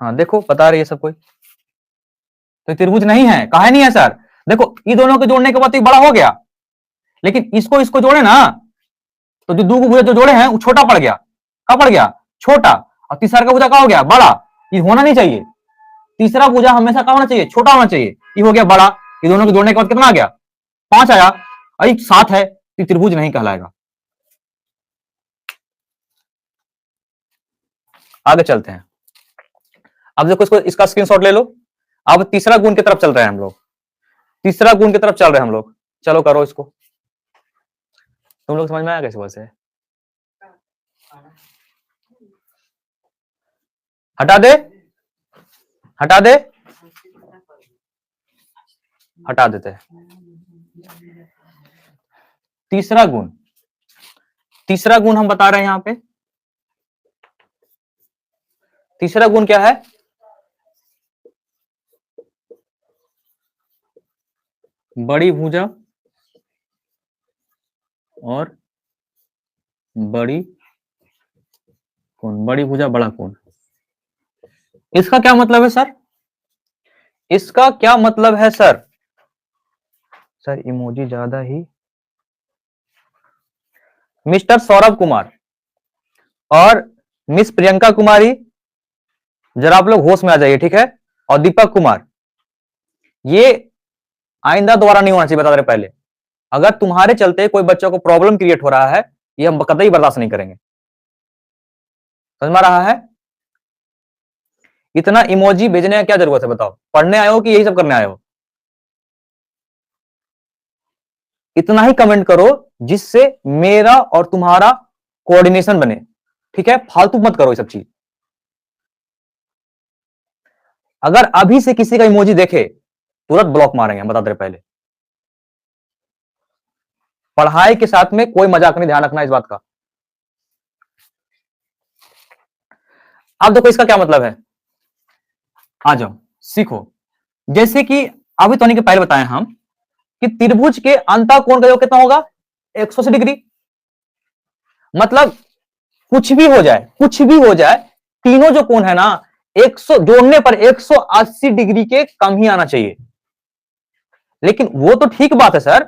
हाँ देखो बता रही है सब कोई, तो त्रिभुज नहीं है। काहे नहीं है सर? देखो ये दोनों को जोड़ने के बाद तो बड़ा हो गया, लेकिन इसको जोड़े ना तो जो 2 भुजा जो जोड़े हैं वो छोटा पड़ गया। क्या पड़ गया? छोटा। और तीसरा का भुजा क्या हो गया? बड़ा। ये होना नहीं चाहिए, तीसरा भुजा हमेशा क्या होना चाहिए? छोटा होना चाहिए। ये हो गया बड़ा, ये दोनों को जोड़ने के बाद कितना आ गया? 5 आया। अरे 7 है, तो त्रिभुज नहीं कहलाएगा। आगे चलते हैं। अब देखो इसका स्क्रीनशॉट ले लो। अब तीसरा गुण की तरफ चल रहे हैं हम लोग, तीसरा गुण की तरफ चल रहे हैं हम लोग। चलो करो इसको। तुम लोग समझ में आया कैसे? वैसे हटा दे, हटा दे, हटा देते हैं। तीसरा गुण, तीसरा गुण हम बता रहे हैं यहां पे। तीसरा गुण क्या है? बड़ी भुजा और बड़ी कोण, बड़ी भुजा बड़ा कोण। इसका क्या मतलब है सर? इसका क्या मतलब है सर? सर इमोजी ज्यादा ही। मिस्टर सौरभ कुमार और मिस प्रियंका कुमारी, जरा आप लोग होश में आ जाइए, ठीक है। और दीपक कुमार, ये आइंदा दोबारा नहीं होना चाहिए, बता रहे पहले। अगर तुम्हारे चलते कोई बच्चों को प्रॉब्लम क्रिएट हो रहा है, ये हम कतई बर्दाश्त नहीं करेंगे। समझ में आ रहा है? इतना इमोजी भेजने का क्या जरूरत है बताओ? पढ़ने आए हो कि यही सब करने आए हो? इतना ही कमेंट करो जिससे मेरा और तुम्हारा कोऑर्डिनेशन बने, ठीक है। फालतू मत करो ये सब चीज। अगर अभी से किसी का इमोजी देखे तुरंत ब्लॉक मारेंगे, हम बता दे पहले। पढ़ाई के साथ में कोई मजाक नहीं, ध्यान रखना इस बात का। अब देखो इसका क्या मतलब है, आ जाओ सीखो। जैसे कि अभी तो नहीं के पहले बताए हम कि त्रिभुज के अंतः कोण का योग कितना होगा? 180 डिग्री। मतलब कुछ भी हो जाए, कुछ भी हो जाए, तीनों जो कोण है ना 100 जोड़ने पर 180 डिग्री के कम ही आना चाहिए। लेकिन वो तो ठीक बात है सर,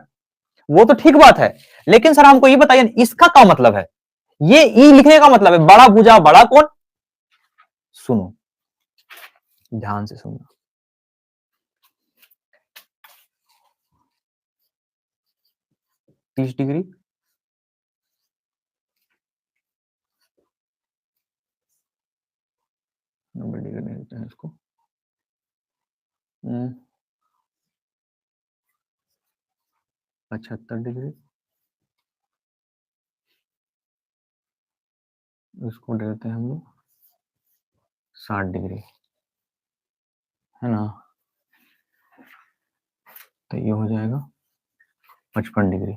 वो तो ठीक बात है, लेकिन सर हमको ये बताइए इसका क्या मतलब है? ये ई लिखने का मतलब है बड़ा भुजा बड़ा कोण। सुनो ध्यान से सुनो, 30 डिग्री, डिग्री नहीं देते हैं इसको, 75 डिग्री, इसको देते हैं हम लोग 60 डिग्री, है ना। तो ये हो जाएगा 55 डिग्री,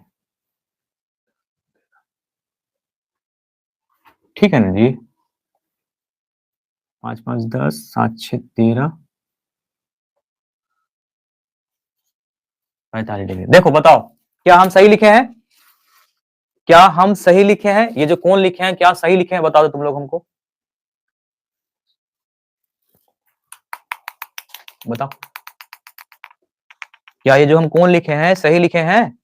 ठीक है ना जी। 5 5 10, 7 6 13, 45 डिग्री। देखो बताओ क्या हम सही लिखे हैं? क्या हम सही लिखे हैं? ये जो कोण लिखे हैं क्या सही लिखे हैं? बता दो तुम लोग हमको, बताओ क्या ये जो हम कोण लिखे हैं सही लिखे हैं?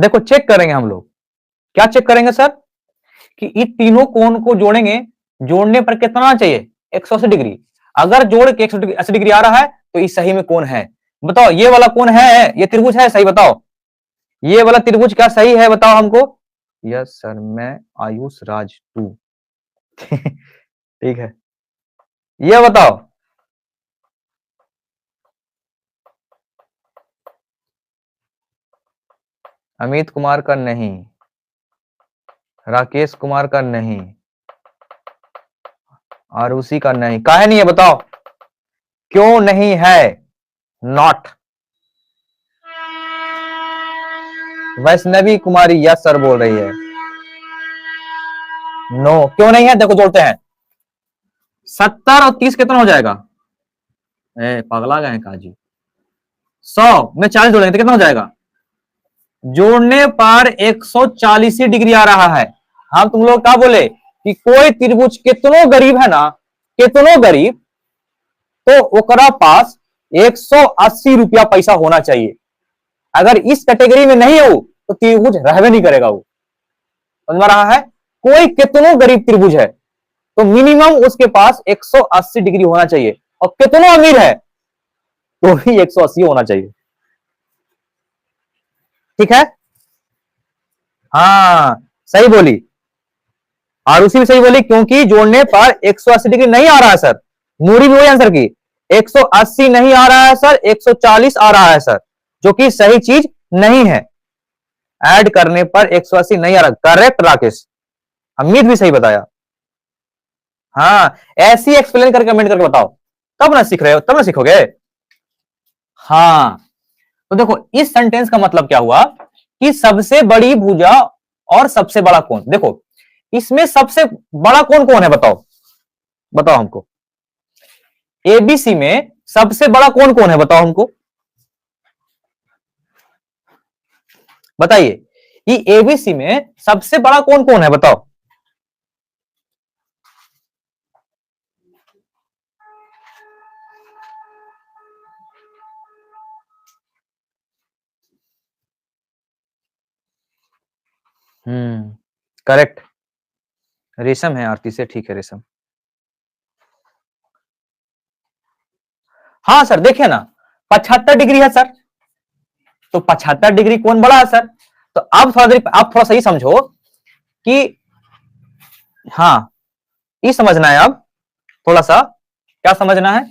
देखो चेक करेंगे हम लोग, क्या चेक करेंगे सर, कि इन तीनों कोण को जोड़ेंगे, जोड़ने पर कितना चाहिए, 180 डिग्री। अगर जोड़ के 180 डिग्री आ रहा है तो ये सही में कोण है। बताओ ये वाला कोण है, ये त्रिभुज है, सही बताओ, ये वाला त्रिभुज क्या सही है, बताओ हमको। यस सर, मैं आयुष राज 2 ठीक है, ये बताओ। अमित कुमार का नहीं, राकेश कुमार का नहीं, आरुषि का नहीं, काहे नहीं है बताओ, क्यों नहीं है, not. Vaishnavi Kumari yes sir बोल रही है, नो क्यों नहीं है, देखो जोड़ते हैं, 70 और 30 कितना हो जाएगा, पगला गए काजी, 100 में 40 जोड़ेंगे तो कितना हो जाएगा, जोड़ने पर 140 डिग्री आ रहा है। हम तुम लोग क्या बोले कि कोई त्रिभुज कितनो गरीब है ना, कितनो गरीब, तो ओकरा पास 180 रुपया पैसा होना चाहिए। अगर इस कैटेगरी में नहीं हो तो त्रिभुज रहवे नहीं करेगा वो, समझ रहा है। कोई कितनो गरीब त्रिभुज है तो मिनिमम उसके पास 180 डिग्री होना चाहिए, और कितनो अमीर है तो भी 180 होना चाहिए, ठीक है। हाँ सही बोली, आरुषि भी सही बोली, क्योंकि जोड़ने पर 180 डिग्री नहीं आ रहा है सर। नूरी भी वही आंसर की, 180 नहीं आ रहा है सर, 140 आ रहा है सर, जो कि सही चीज नहीं है। ऐड करने पर 180 नहीं आ रहा, करेक्ट राकेश, अमित भी सही बताया। हाँ ऐसी एक्सप्लेन करके कमेंट करके बताओ, तब ना सीख रहे हो, तब ना सीखोगे। हाँ तो देखो इस सेंटेंस का मतलब क्या हुआ कि सबसे बड़ी भुजा और सबसे बड़ा कोण। देखो इसमें सबसे बड़ा कोण कौन है, बताओ, बताओ हमको, एबीसी में सबसे बड़ा कोण कौन है, बताओ हमको, बताइए, ये एबीसी में सबसे बड़ा कोण कौन है, बताओ। करेक्ट, रेशम है आरती से, ठीक है रेशम। हाँ सर देखिए ना, 75 डिग्री है सर, तो 75 डिग्री कोण बड़ा है सर। तो अब थोड़ा देर आप थोड़ा सही समझो कि हाँ ये समझना है, अब थोड़ा सा क्या समझना है,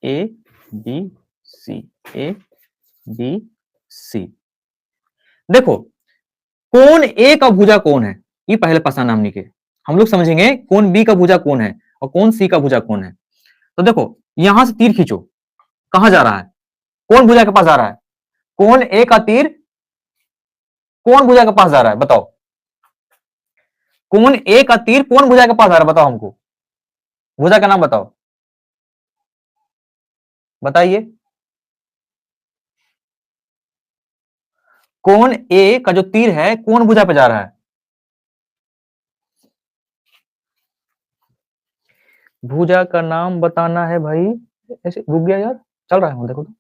ए बी सी, ए बी सी। देखो कोण ए का भुजा कौन है, ये पहले पहचाना हमने के, हम लोग समझेंगे कोण बी का भुजा कौन है और कोण सी का भुजा कौन है। तो देखो यहां से तीर खींचो, कहां जा रहा है, कौन भुजा के पास जा रहा है, कोण ए का तीर कौन भुजा के पास जा रहा है, बताओ, कोण ए का तीर कौन भुजा के पास जा रहा है, बताओ हमको, भुजा का नाम बताओ, बताइए। कोण ए का जो तीर है कौन भुजा पे जा रहा है, भुजा का नाम बताना है भाई, ऐसे रुक गया यार, चल रहा है देखो तो,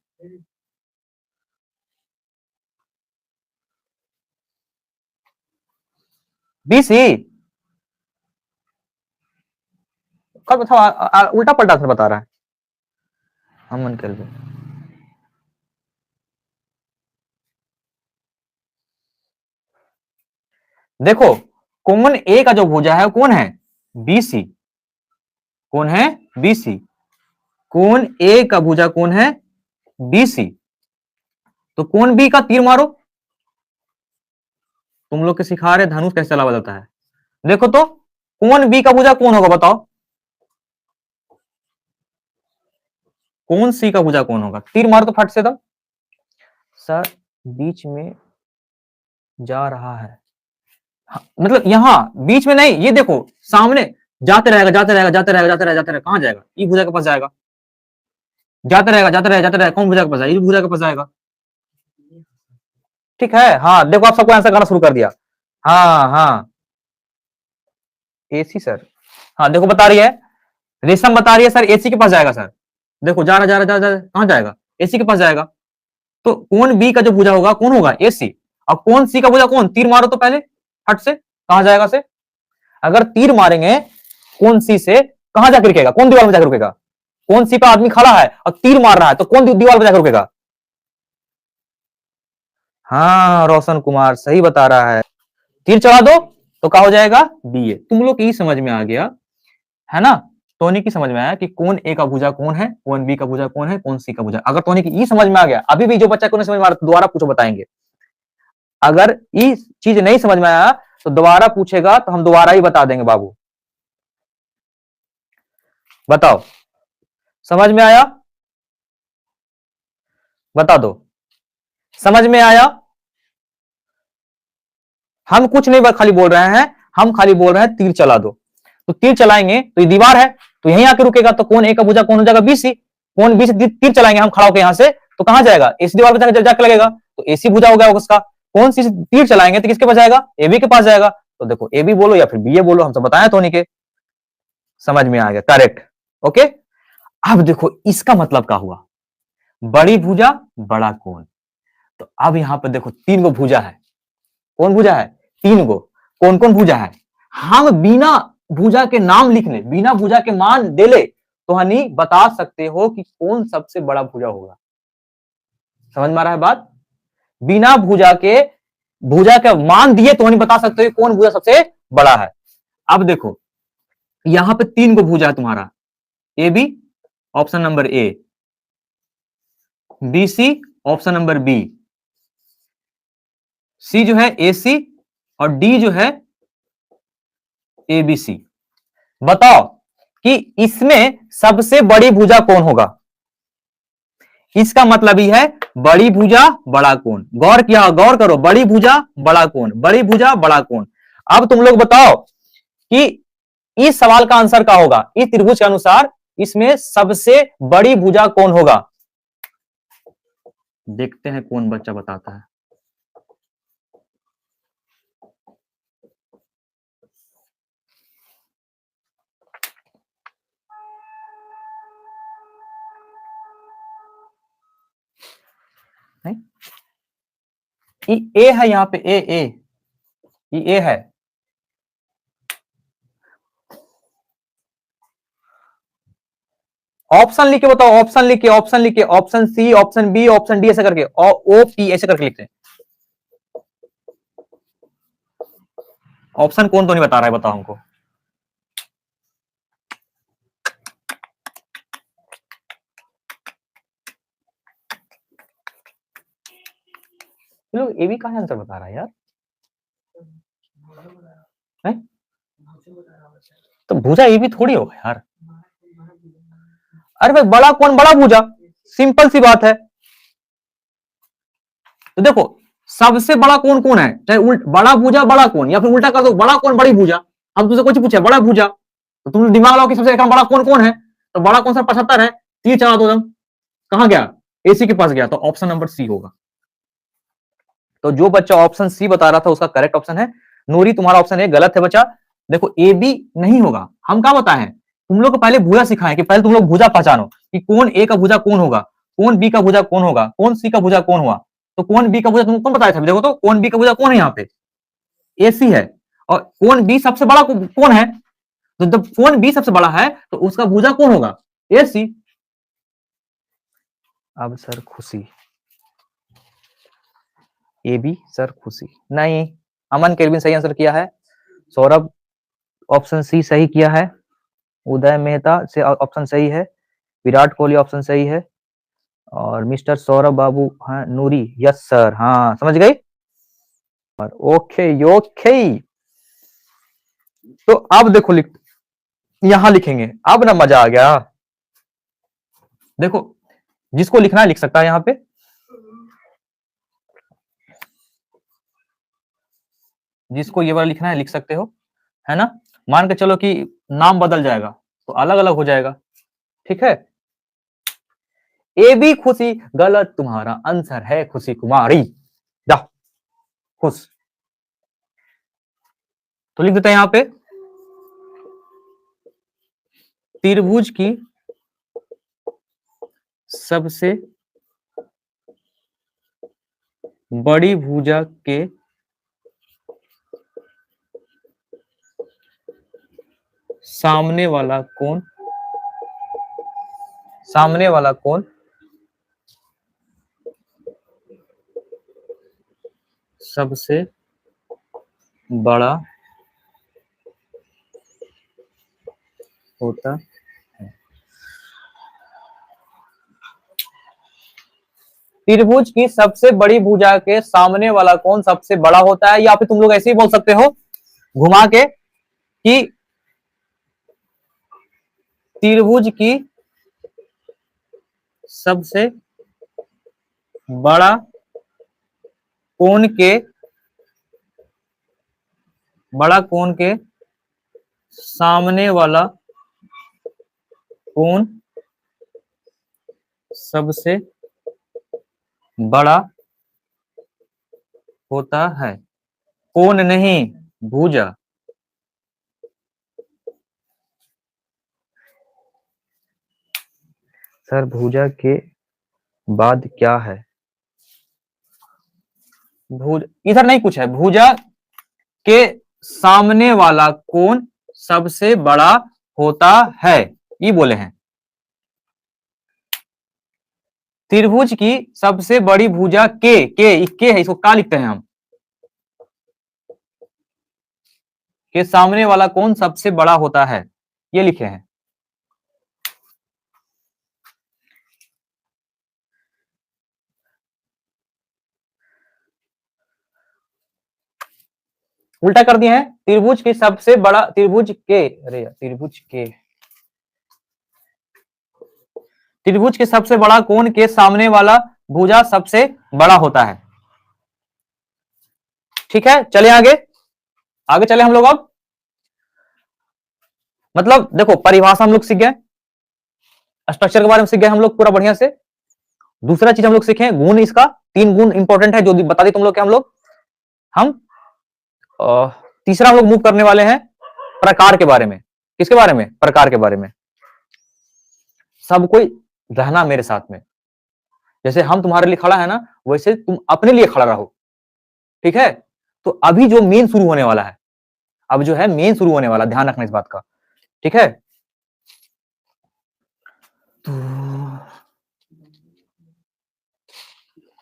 बीसी, कल था उल्टा पलटा से बता रहा है, अमन कर दे। देखो कोण ए का जो भुजा है कौन है, बीसी, कौन है, बीसी, कोण ए का भुजा कौन है, बीसी, तो कोण बी का तीर मारो, तुम लोग के सिखा रहे धनुष कैसे चलावा जाता है। देखो तो कोण बी का भुजा कौन होगा, बताओ, कोण सी का भुजा कौन होगा, तीर मारो तो फट से दम, सर बीच में जा रहा है, हाँ, मतलब यहां बीच में नहीं, ये देखो सामने जाते रहेगा, जाते रहेगा, जाते रहेगा, जाते रहेगा, जाते रहेगा, कहां जाएगा, ई भुजा के पास जाएगा, जाते रहेगा, जाते रहेगा, जाते रहेगा, कौन भुजा के पास जाएगा, ई भुजा के पास जाएगा, ठीक है। हाँ देखो आप सबको आंसर करना शुरू कर दिया, हाँ हाँ एसी सर, हाँ देखो बता रही है, रेशम बता रही है सर एसी के पास जाएगा सर, देखो जा रहा, जा रहा, जा रहा, कहां जाएगा, एसी के पास जाएगा, तो कोण बी का जो भुजा होगा कौन होगा, एसी, अब कौन सी का भुजा कौन, तीर मारो तो पहले हट से, कहां जाएगा से, अगर तीर मारेंगे कौन सी से, कहां जाकर रुकेगा, कौन दीवार में जाकर रुकेगा, कौन सी पे आदमी खड़ा है और तीर मार रहा है तो कौन दीवार पे जाकर रुकेगा। हाँ रोशन कुमार सही बता रहा है, तीर चला दो तो क्या हो जाएगा, बी ए। तुम लोग की समझ में आ गया है ना, टोनी की समझ में आया कि कौन ए का भुजा कौन है, कौन बी का भुजा कौन है, कौन सी का भुजा। अगर टोनी की ई समझ में आ गया, अभी भी जो बच्चा को नहीं समझ में आ रहा दोबारा पूछो बताएंगे, अगर ई चीज नहीं समझ में आया तो दोबारा पूछेगा तो हम दोबारा ही बता देंगे बाबू। बताओ समझ में आया, बता दो समझ में आया। हम कुछ नहीं खाली बोल रहे हैं, हम खाली बोल रहे हैं तीर चला दो, तो तीर चलाएंगे तो ये दीवार है तो यहीं आके रुकेगा, तो कौन ए का भुजा कौन हो जाएगा, बी सी। कौन बी से तीर चलाएंगे हम खड़ा होकर यहां से तो कहां जाएगा, एसी दीवार पर जाकर लगेगा, तो एसी भुजा हो गया उसका। कौन सी तीर चलाएंगे तो किसके पास जाएगा, ए बी के पास जाएगा। तो देखो ए बी बोलो या फिर बी ए बोलो, हम सब बताएं टोनी के, समझ में आ गया, करेक्ट ओके। अब देखो इसका मतलब क्या हुआ, बड़ी भुजा बड़ा कोण, तो अब यहां पर देखो तीन गो भुजा है, कौन भुजा है, तीन गो, कौन कौन भुजा है, हम बिना भुजा के नाम लिख ले, बिना भुजा के मान दे ले तो हनी बता सकते हो कि कौन सबसे बड़ा भुजा होगा। समझ में आ रहा है बात, बिना भुजा के मान दिए तो हनी बता सकते हो कौन भुजा सबसे बड़ा है। अब देखो यहां पे तीन गो भुजा है तुम्हारा, A B option number A, B C option number B, C जो है ए सी और डी जो है ए बी सी। बताओ कि इसमें सबसे बड़ी भुजा कौन होगा, इसका मतलब ही है बड़ी भुजा बड़ा कोण। गौर किया, गौर करो, बड़ी भुजा बड़ा कोण, बड़ी भुजा बड़ा कोण। अब तुम लोग बताओ कि इस सवाल का आंसर क्या होगा, इस त्रिभुज के अनुसार इसमें सबसे बड़ी भुजा कौन होगा। देखते हैं कौन बच्चा बताता है। ए है यहां पे, ए है, ऑप्शन लिख के बताओ, ऑप्शन लिख के, ऑप्शन लिख के, option C option B option D ऐसे करके, ओ पी ऐसे करके लिखते हैं। ऑप्शन कौन तो नहीं बता रहा है, बताओ हमको। लोग ए बी कहां आंसर बता रहा है यार, है? तो भुजा ए बी थोड़ी होगा यार, अरे भाई बड़ा कौन, बड़ा भुजा, सिंपल सी बात है। तो देखो सबसे बड़ा कौन कौन है, चाहे बड़ा भुजा बड़ा कौन, या फिर उल्टा कर दो बड़ा कौन बड़ी भुजा। हम तुमसे कुछ पूछे बड़ा भुजा तो तुम दिमाग लगाओ कि सबसे बड़ा कौन कौन है, तो बड़ा कौन सा 75 है, तीर चला दो एकदम, कहां गया, एसी के पास गया, तो ऑप्शन नंबर सी होगा। तो जो बच्चा ऑप्शन सी बता रहा था उसका करेक्ट ऑप्शन है। नूरी तुम्हारा ऑप्शन ए गलत है बच्चा, देखो ए बी नहीं होगा। हम क्या बताए हैं, तुम लोग को पहले भुजा सिखाएं कि पहले तुम लोग भुजा पहचानो कि कौन ए का भुजा कौन होगा, कौन बी का भुजा कौन होगा, कौन सी का भुजा कौन हुआ। तो कौन बी का भुजा तुमको कौन बताया था, देखो तो कौन बी का भुजा कौन है, यहाँ पे ए सी है, और कौन बी सबसे बड़ा कौन है, तो जब कौन बी सबसे बड़ा है तो उसका भुजा कौन होगा, ए सी। अब सर खुशी, ए बी सर खुशी नहीं, अमन केल्विन सही आंसर किया है, सौरभ ऑप्शन सी सही किया है, उदय मेहता से ऑप्शन सही है, विराट कोहली ऑप्शन सही है, और मिस्टर सौरभ बाबू हाँ, नूरी यस सर, हाँ समझ गई, और ओके ओके। तो अब देखो यहां लिखेंगे, अब ना मजा आ गया। देखो जिसको लिखना है लिख सकता है यहां पे, जिसको ये वाला लिखना है लिख सकते हो, है ना। मान के चलो कि नाम बदल जाएगा तो अलग अलग हो जाएगा, ठीक है। ए बी खुशी गलत, तुम्हारा आंसर है खुशी कुमारी, जा खुश। तो लिख देते हैं यहां पे, त्रिभुज की सबसे बड़ी भुजा के सामने वाला कोण सबसे बड़ा होता है। त्रिभुज की सबसे बड़ी भुजा के सामने वाला कोण सबसे बड़ा होता है, या फिर तुम लोग ऐसे ही बोल सकते हो घुमा के कि त्रिभुज की सबसे बड़ा कोण के सामने वाला कोण सबसे बड़ा होता है। कोण नहीं, भुजा। सर भुजा के बाद क्या है? इधर नहीं कुछ है, भुजा के सामने वाला कोण सबसे बड़ा होता है, ये बोले हैं। त्रिभुज की सबसे बड़ी भुजा के है, इसको क्या लिखते हैं हम? के सामने वाला कोण सबसे बड़ा होता है, ये लिखे हैं। उल्टा कर दिए हैं। त्रिभुज की सबसे बड़ा त्रिभुज के सबसे बड़ा कोण के सामने वाला भुजा सबसे बड़ा होता है। ठीक है, चले आगे चले हम लोग। अब मतलब देखो, परिभाषा हम लोग सीख गए, स्ट्रक्चर के बारे में सीख गए हम लोग पूरा बढ़िया से। दूसरा चीज हम लोग सीखे गुण, इसका 3 गुण इंपॉर्टेंट है जो बता दी तुम लोग के हम तीसरा हम लोग मूव करने वाले हैं प्रकार के बारे में। किसके बारे में? प्रकार के बारे में। सब कोई रहना मेरे साथ में, जैसे हम तुम्हारे लिए खड़ा है ना, वैसे तुम अपने लिए खड़ा रहो। ठीक है, तो अभी जो मेन शुरू होने वाला है, अब जो है मेन शुरू होने वाला, ध्यान रखना इस बात का। ठीक है, तो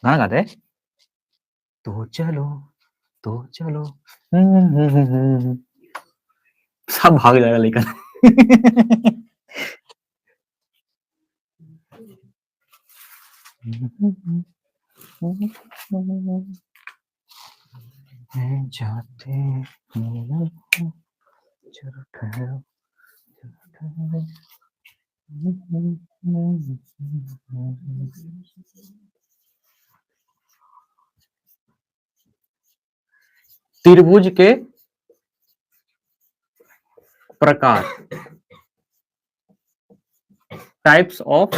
गाना गाते तो चलो सब भाग जाएगा लेकर जाते त्रिभुज के प्रकार, टाइप्स ऑफ।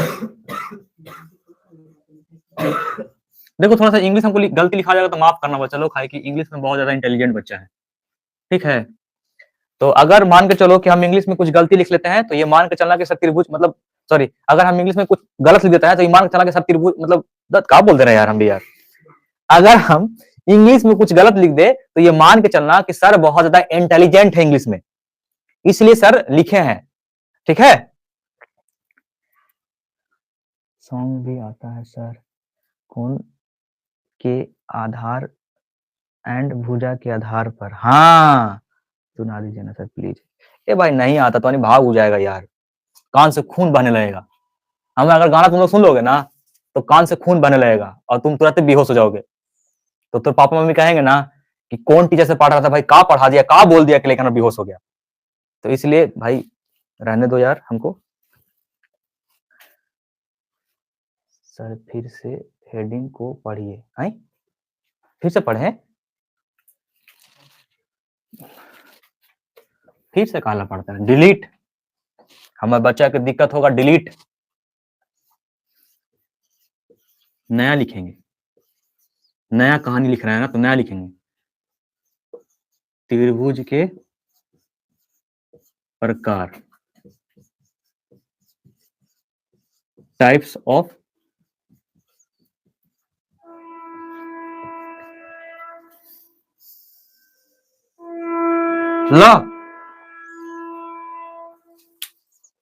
देखो थोड़ा सा इंग्लिश हमको गलती लिखा जाएगा तो माफ करना बच्चा लोग, है कि इंग्लिश में बहुत ज्यादा इंटेलिजेंट बच्चा है। ठीक है, तो अगर मान के चलो कि हम इंग्लिश में कुछ गलती लिख लेते हैं, तो ये मान के चलना कि सब त्रिभुज मतलब सॉरी, अगर हम इंग्लिश में कुछ गलत लिख देते हैं तो ये मान के चलना कि सब त्रिभुज मतलब क्या बोल दे रहे हैं यार हम भी यार। अगर हम इंग्लिश में कुछ गलत लिख दे तो ये मान के चलना कि सर बहुत ज्यादा इंटेलिजेंट है इंग्लिश में, इसलिए सर लिखे हैं। ठीक है, सॉन्ग भी आता है सर, कौन के आधार एंड भुजा के आधार पर। हाँ, सुना दीजिए ना सर प्लीज। ए भाई नहीं आता तो नहीं भाग हो जाएगा यार, कान से खून बहने लगेगा। हमें अगर गाना तुम लोग सुन लोगे ना तो कान से खून बहने लगेगा और तुम तुरंत बेहोश हो जाओगे। तो पापा मम्मी कहेंगे ना कि कौन टीचर से पढ़ रहा था भाई, का पढ़ा दिया, का बोल दिया कि लेकिन बेहोश हो गया। तो इसलिए भाई रहने दो यार हमको। सर फिर से हेडिंग को पढ़िए। आई फिर से पढ़े, फिर से कहना पड़ता है डिलीट। हमारे बच्चा की दिक्कत होगा डिलीट, नया लिखेंगे, नया कहानी लिख रहे हैं ना तो नया लिखेंगे। त्रिभुज के प्रकार, टाइप्स ऑफ ला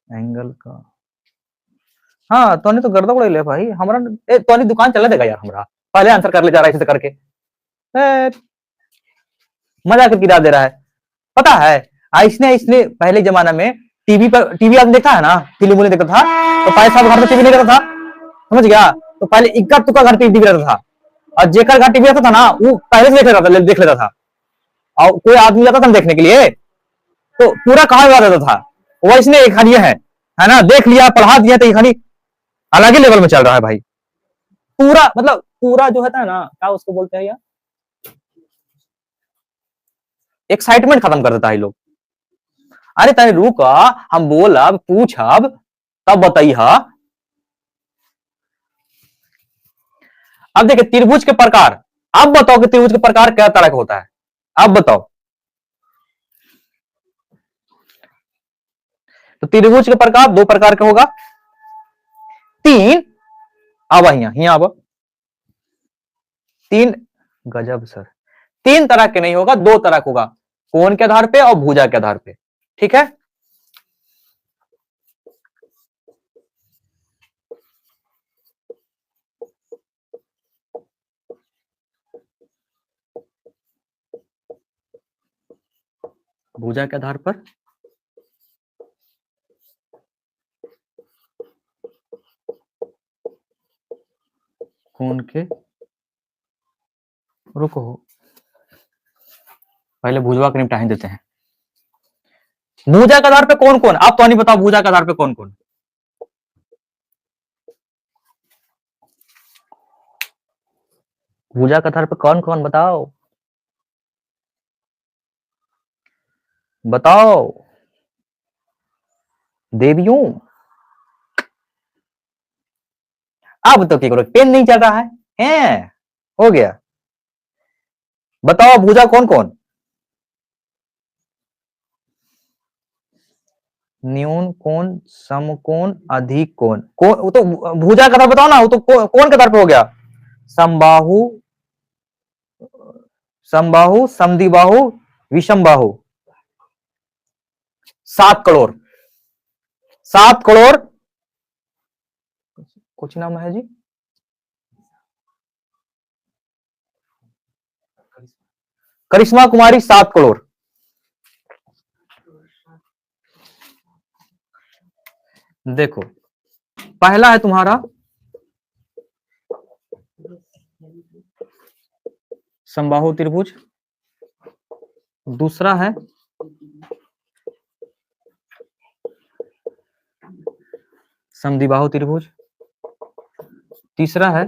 एंगल का, हाँ तोनी तो गर्दा उड़े ले भाई हमरा। तोनी दुकान चला देगा यार हमरा, पहले आंसर कर ले जा रहा है ऐसे करके। मजा करके गिरा दे रहा है। पता है इसने इसने पहले जमाना में टीवी पर, टीवी आदमी देखता है ना, फिल्म उल्म देखता था, तो पहले साहब घर में टीवी नहीं रहता था, समझ गया। तो पहले इक्का तुक्का घर टीवी रहता था, और जेकर घर टीवी रहता था ना वो पहले से देख लेता था। और कोई आदमी जाता था ना देखने के लिए तो पूरा कहा हुआ रहता था, वो इसने एक खाली है ना, देख लिया पढ़ा दिया, तो ये खाली अलग ही लेवल में चल रहा है भाई। पूरा मतलब पूरा जो है ना, क्या उसको बोलते हैं यार, एक्साइटमेंट खत्म कर देता है लोग। अरे तने रुक, हम बोल अब पूछ अब तब बताइए। अब देखिए त्रिभुज के प्रकार, अब बताओ कि त्रिभुज के प्रकार क्या तरह का होता है, अब बताओ। तो त्रिभुज के प्रकार दो प्रकार का होगा, तीन, अब यहाँ अब तीन, गजब सर, तीन तरह के नहीं होगा, दो तरह का होगा, कोण के आधार पे और भुजा के आधार पे, ठीक है। भुजा के आधार पर कोण के, रुको पहले भुजवा के निपटा ही देते हैं। भुजा के आधार पे कौन कौन, आप तो नहीं बताओ भुजा के आधार पे कौन कौन। भुजा के आधार पे कौन कौन बताओ, बताओ देवियों। अब तो क्या करो, पेन नहीं चल रहा है हो गया। बताओ भुजा कौन कौन, न्यून कोण, समकोण, अधिक कोण, वो तो भुजा का बताओ ना, वो तो कौन के आधार पे हो गया, समबाहु, समबाहु, समद्विबाहु, विषमबाहु, 7 करोड़, 7 करोड़, कुछ नाम है जी, करिश्मा कुमारी 7 करोड़। देखो पहला है तुम्हारा समबाहु त्रिभुज, दूसरा है समद्विबाहु त्रिभुज, तीसरा है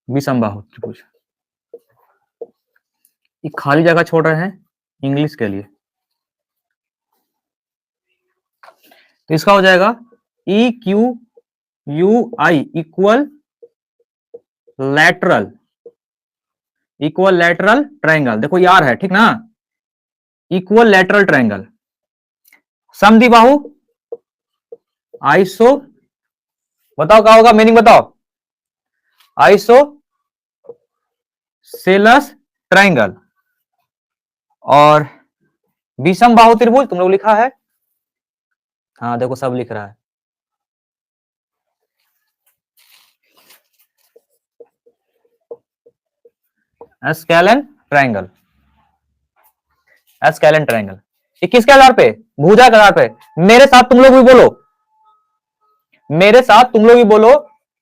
विषमबाहु त्रिभुज। ये खाली जगह छोड़ रहे हैं इंग्लिश के लिए, तो इसका हो जाएगा E Q U I equilateral, equilateral triangle, देखो यार है ठीक ना, इक्वल लैटरल ट्रायंगल। समद्विबाहु आइसो, बताओ क्या होगा मीनिंग बताओ, आइसो सेलस ट्रायंगल। और विषमबाहु त्रिभुज तुम लोग लिखा है, हाँ देखो सब लिख रहा है, एस्केलन ट्रायंगल, एस्केलन ट्रायंगल। ये किसके आधार पे, भुजा के आधार पे। मेरे साथ तुम लोग भी बोलो, मेरे साथ तुम लोग भी बोलो,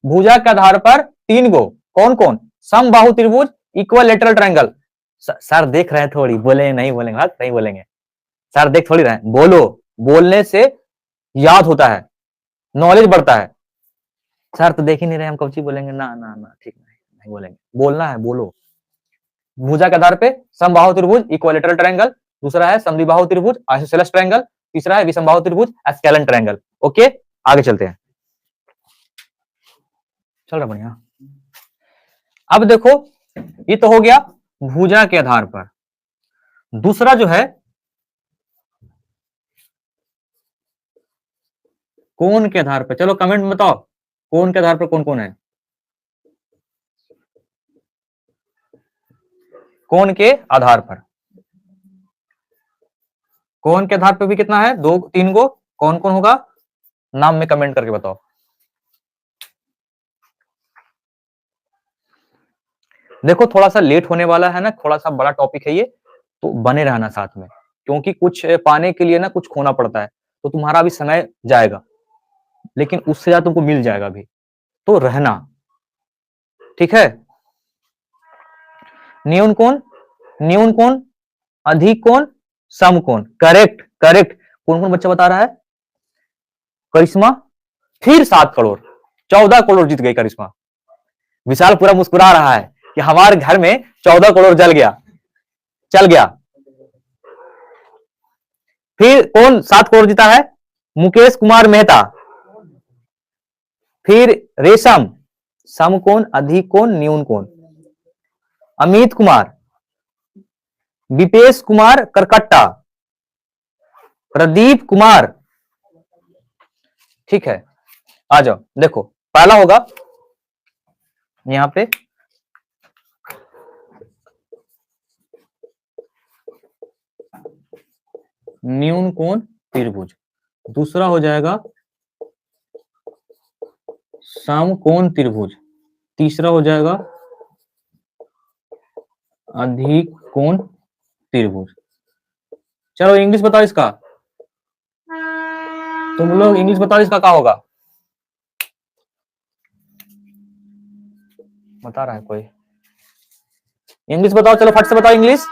भुजा के आधार पर 3 गो, कौन कौन, समबाहु त्रिभुज, इक्वल लेटरल ट्रायंगल। सर देख रहे हैं थोड़ी, बोले नहीं बोलेंगे, हाँ नहीं बोलेंगे सर, देख थोड़ी रहे हैं, बोलो, बोलने से याद होता है, नॉलेज बढ़ता है। सर तो देख ही नहीं रहे हम कब चीज बोलेंगे, ना ना ना ठीक नहीं बोलेंगे, बोलना है बोलो। भुजा के आधार पे समबाहु त्रिभुज इक्विलैटरल ट्रायंगल, दूसरा है समद्विबाहु त्रिभुज आइसोसेलेस ट्रायंगल, तीसरा है विषमबाहु त्रिभुज एस्केलन ट्रायंगल। ओके आगे चलते हैं, चल रहा बढ़िया। अब देखो ये तो हो गया भुजा के आधार पर, दूसरा जो है कोण के आधार पर। चलो कमेंट में बताओ कोण के आधार पर कौन कौन है। कोण के आधार पर, कोण के आधार पर भी कितना है, 2-3 गो। कौन कौन होगा, नाम में कमेंट करके बताओ। देखो थोड़ा सा लेट होने वाला है ना, थोड़ा सा बड़ा टॉपिक है ये, तो बने रहना साथ में, क्योंकि कुछ पाने के लिए ना कुछ खोना पड़ता है। तो तुम्हारा भी समय जाएगा, लेकिन उससे ज्यादा तुमको मिल जाएगा भी, तो रहना, ठीक है। न्यून कोण, न्यून कोण, अधिक कोण, सम कोण, करेक्ट करेक्ट। कौन कौन बच्चा बता रहा है, करिश्मा, फिर 7 करोड़, 14 करोड़ जीत गई करिश्मा। विशाल पूरा मुस्कुरा रहा है कि हमारे घर में 14 करोड़ जल गया, चल गया। फिर कौन 7 करोड़ जीता है, मुकेश कुमार मेहता। फिर रेशम, सम कोण, अधिक कोण, न्यून कोण। अमित कुमार, विपेश कुमार करकट्टा, प्रदीप कुमार, ठीक है। आ जाओ, देखो पहला होगा यहां पे, न्यून कोण त्रिभुज, दूसरा हो जाएगा सम कोण त्रिभुज, तीसरा हो जाएगा अधिक कोण त्रिभुज। चलो इंग्लिश बताओ इसका, तुम लोग इंग्लिश बताओ इसका क्या होगा, बता रहा है कोई, इंग्लिश बताओ, चलो फट से बताओ इंग्लिश।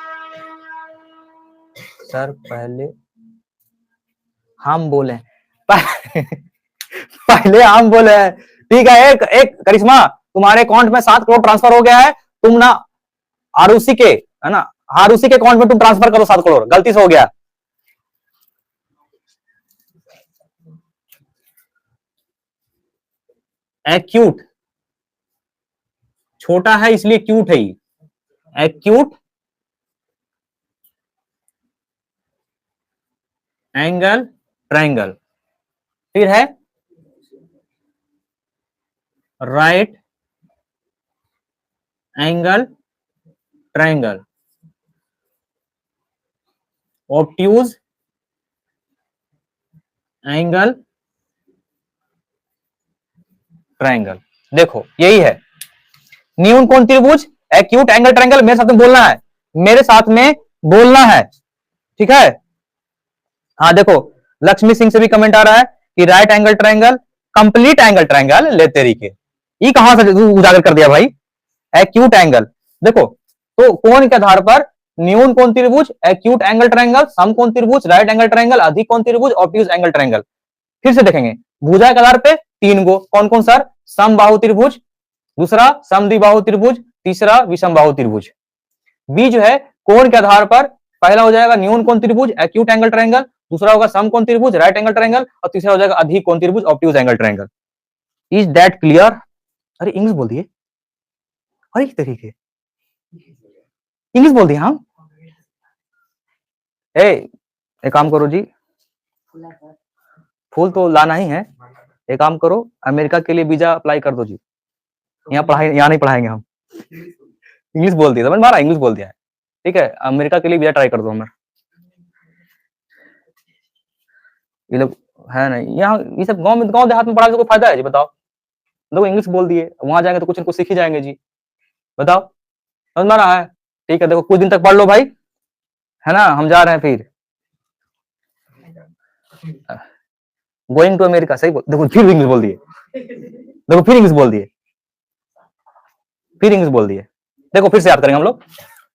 सर पहले हम बोले पहले हम बोले हैं, ठीक है। एक एक करिश्मा, तुम्हारे अकाउंट में 7 करोड़ ट्रांसफर हो गया है, तुम ना आरुषि के, है ना, आरुषि के अकाउंट में तुम ट्रांसफर करो 7 करोड़, गलती से हो गया। एक्यूट, छोटा है इसलिए क्यूट है ही, एक्यूट एंगल ट्रायंगल। फिर है right angle triangle, obtuse angle triangle. देखो यही है न्यून कोण त्रिभुज, एक्यूट एंगल ट्रायंगल। मेरे साथ में बोलना है, मेरे साथ में बोलना है, ठीक है। हाँ देखो, लक्ष्मी सिंह से भी कमेंट आ रहा है कि right angle triangle, complete angle triangle, ले तेरी के, ये कहां से उजागर कर दिया भाई, एक्यूट एंगल। देखो तो कोण के आधार पर न्यून कोण त्रिभुज, एक्यूट एंगल ट्रायंगल, सम कोण त्रिभुज, राइट एंगल ट्रायंगल, अधिक कोण त्रिभुज, ऑब्ट्यूज एंगल ट्रायंगल। फिर से देखेंगे, भुजा के आधार पे 3 गो, कौन कौन सर, समबाहु त्रिभुज, दूसरा समद्विबाहु त्रिभुज, तीसरा विषमबाहु त्रिभुज। बी जो है कोण के आधार पर, पहला हो जाएगा न्यून कोण त्रिभुज, एक्यूट एंगल ट्रायंगल, दूसरा होगा सम कोण त्रिभुज, राइट एंगल ट्रायंगल, और तीसरा हो जाएगा अधिक कोण त्रिभुज, obtuse angle triangle. Is that clear? अरे इंग्लिश बोल दिए, अरे तरीके इंग्लिश बोल दिया हम। एक काम करो जी, फूल तो लाना ही है, एक काम करो, अमेरिका के लिए वीजा अप्लाई कर दो जी, यहाँ पढ़ाई, यहाँ नहीं पढ़ाएंगे हम। इंग्लिश बोल दिया, समझ मारा, इंग्लिश बोल दिया है, ठीक है। अमेरिका के लिए वीजा ट्राई कर दो हमारे, ये लोग है नहीं यहाँ, ये सब गांव में, गांव देहात में पढ़ाने से कोई फायदा है जी, बताओ। लोग इंग्लिश बोल दिए, वहां जाएंगे तो कुछ न कुछ सीख ही जाएंगे जी, बताओ, समझ में आ रहा है। ठीक है, देखो कुछ दिन तक पढ़ लो भाई, है ना, हम जा रहे हैं फिर, गोइंग टू अमेरिका, सही बोल, देखो फिर इंग्लिश बोल दिए, देखो फिर इंग्लिश बोल दिए, फिर इंग्लिश बोल दिए। देखो फिर से याद करेंगे हम लोग,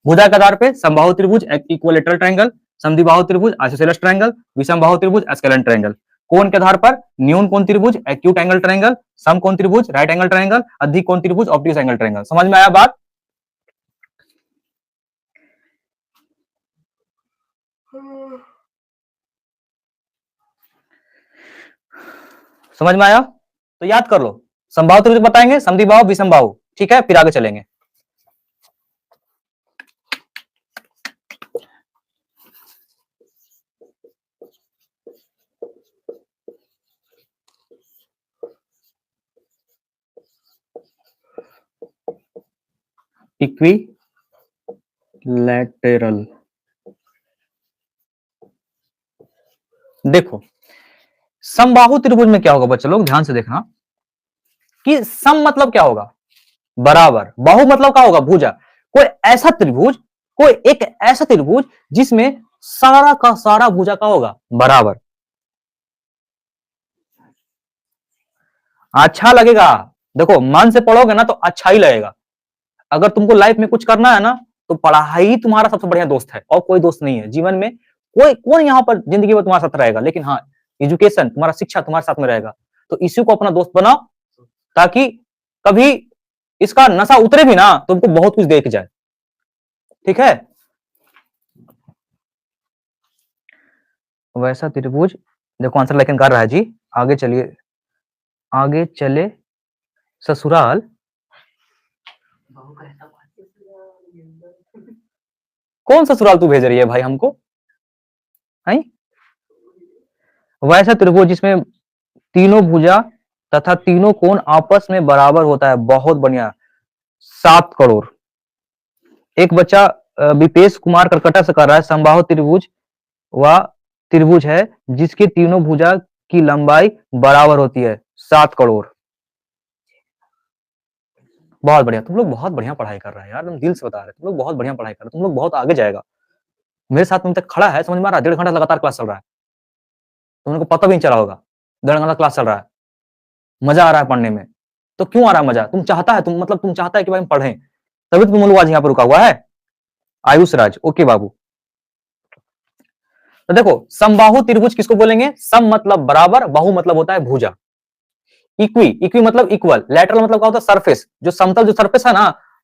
भुजा के आधार पे समबाहु त्रिभुज, इक्विलेटरल ट्रायंगल, समद्विबाहु त्रिभुज, आइसोसेलेस ट्रायंगल, विषमबाहु त्रिभुज, एस्केलेंट ट्रायंगल। कोण के आधार पर न्यून कोण त्रिभुज, एक्यूट एंगल ट्रायंगल, सम कोण त्रिभुज, राइट एंगल ट्रायंगल, अधिक कोण त्रिभुज, ऑब्ट्यूज एंगल ट्रायंगल। समझ में आया बात? समझ में आया? तो याद कर लो, समबाहु त्रिभुज बताएंगे, समद्विबाहु, विषमबाहु, ठीक है, फिर आगे चलेंगे। इक्वी लैटेरल। देखो समबाहु त्रिभुज में क्या होगा बच्चे लोग, ध्यान से देखना कि सम मतलब क्या होगा, बराबर। बाहु मतलब क्या होगा, भुजा। कोई ऐसा त्रिभुज, कोई एक ऐसा त्रिभुज जिसमें सारा का सारा भुजा का होगा बराबर। अच्छा लगेगा, देखो मन से पढ़ोगे ना तो अच्छा ही लगेगा। अगर तुमको लाइफ में कुछ करना है ना तो पढ़ाई तुम्हारा सबसे बढ़िया दोस्त है, और कोई दोस्त नहीं है जीवन में। कोई कौन यहाँ पर जिंदगी में तुम्हारे साथ रहेगा, लेकिन हाँ एजुकेशन, तुम्हारा शिक्षा तुम्हारे साथ में रहेगा। तो इसी को अपना दोस्त बनाओ, ताकि कभी इसका नशा उतरे भी ना, तुमको बहुत कुछ देख जाए। ठीक है, वैसा त्रिभुज, देखो आंसर लेकिन कर रहा है जी। आगे चलिए, आगे चले ससुराल। कौन ससुराल तू भेज रही है भाई हमको, है? वैसा त्रिभुज जिसमें तीनों भुजा तथा तीनों कोण आपस में बराबर होता है। बहुत बढ़िया, 7 करोड़। एक बच्चा विपेश कुमार कलकत्ता से कर रहा है, समबाहु त्रिभुज वह त्रिभुज है जिसके तीनों भुजा की लंबाई बराबर होती है। 7 करोड़। बहुत बढ़िया, तुम लोग बहुत बढ़िया पढ़ाई कर रहे हैं यार, तुम दिल से बता रहे हैं, तुम लोग बहुत बढ़िया पढ़ाई कर रहे हैं, तुम लोग बहुत आगे जाएगा। मेरे साथ में तक खड़ा है, समझ में आ रहा है, 1.5 घंटा लगातार क्लास चल रहा है, तुम लोग को पता भी नहीं चला होगा। 1.5 घंटा क्लास चल रहा है, मजा आ रहा है पढ़ने में। तो क्यों आ रहा है मजा, तुम चाहता है, तुम मतलब तुम चाहता है कि भाई हम पढ़ें, तभी तो तुम लोग आज यहाँ पर रुका हुआ है। आयुष राज, ओके बाबू। तो देखो समबाहु त्रिभुज किसको बोलेंगे, सम मतलब बराबर, बाहु मतलब होता है भुजा। इक्वी, इक्वी मतलब इक्वल, लैटरल मतलब क्या होता है, सरफेस, जो समतल जो सरफेस है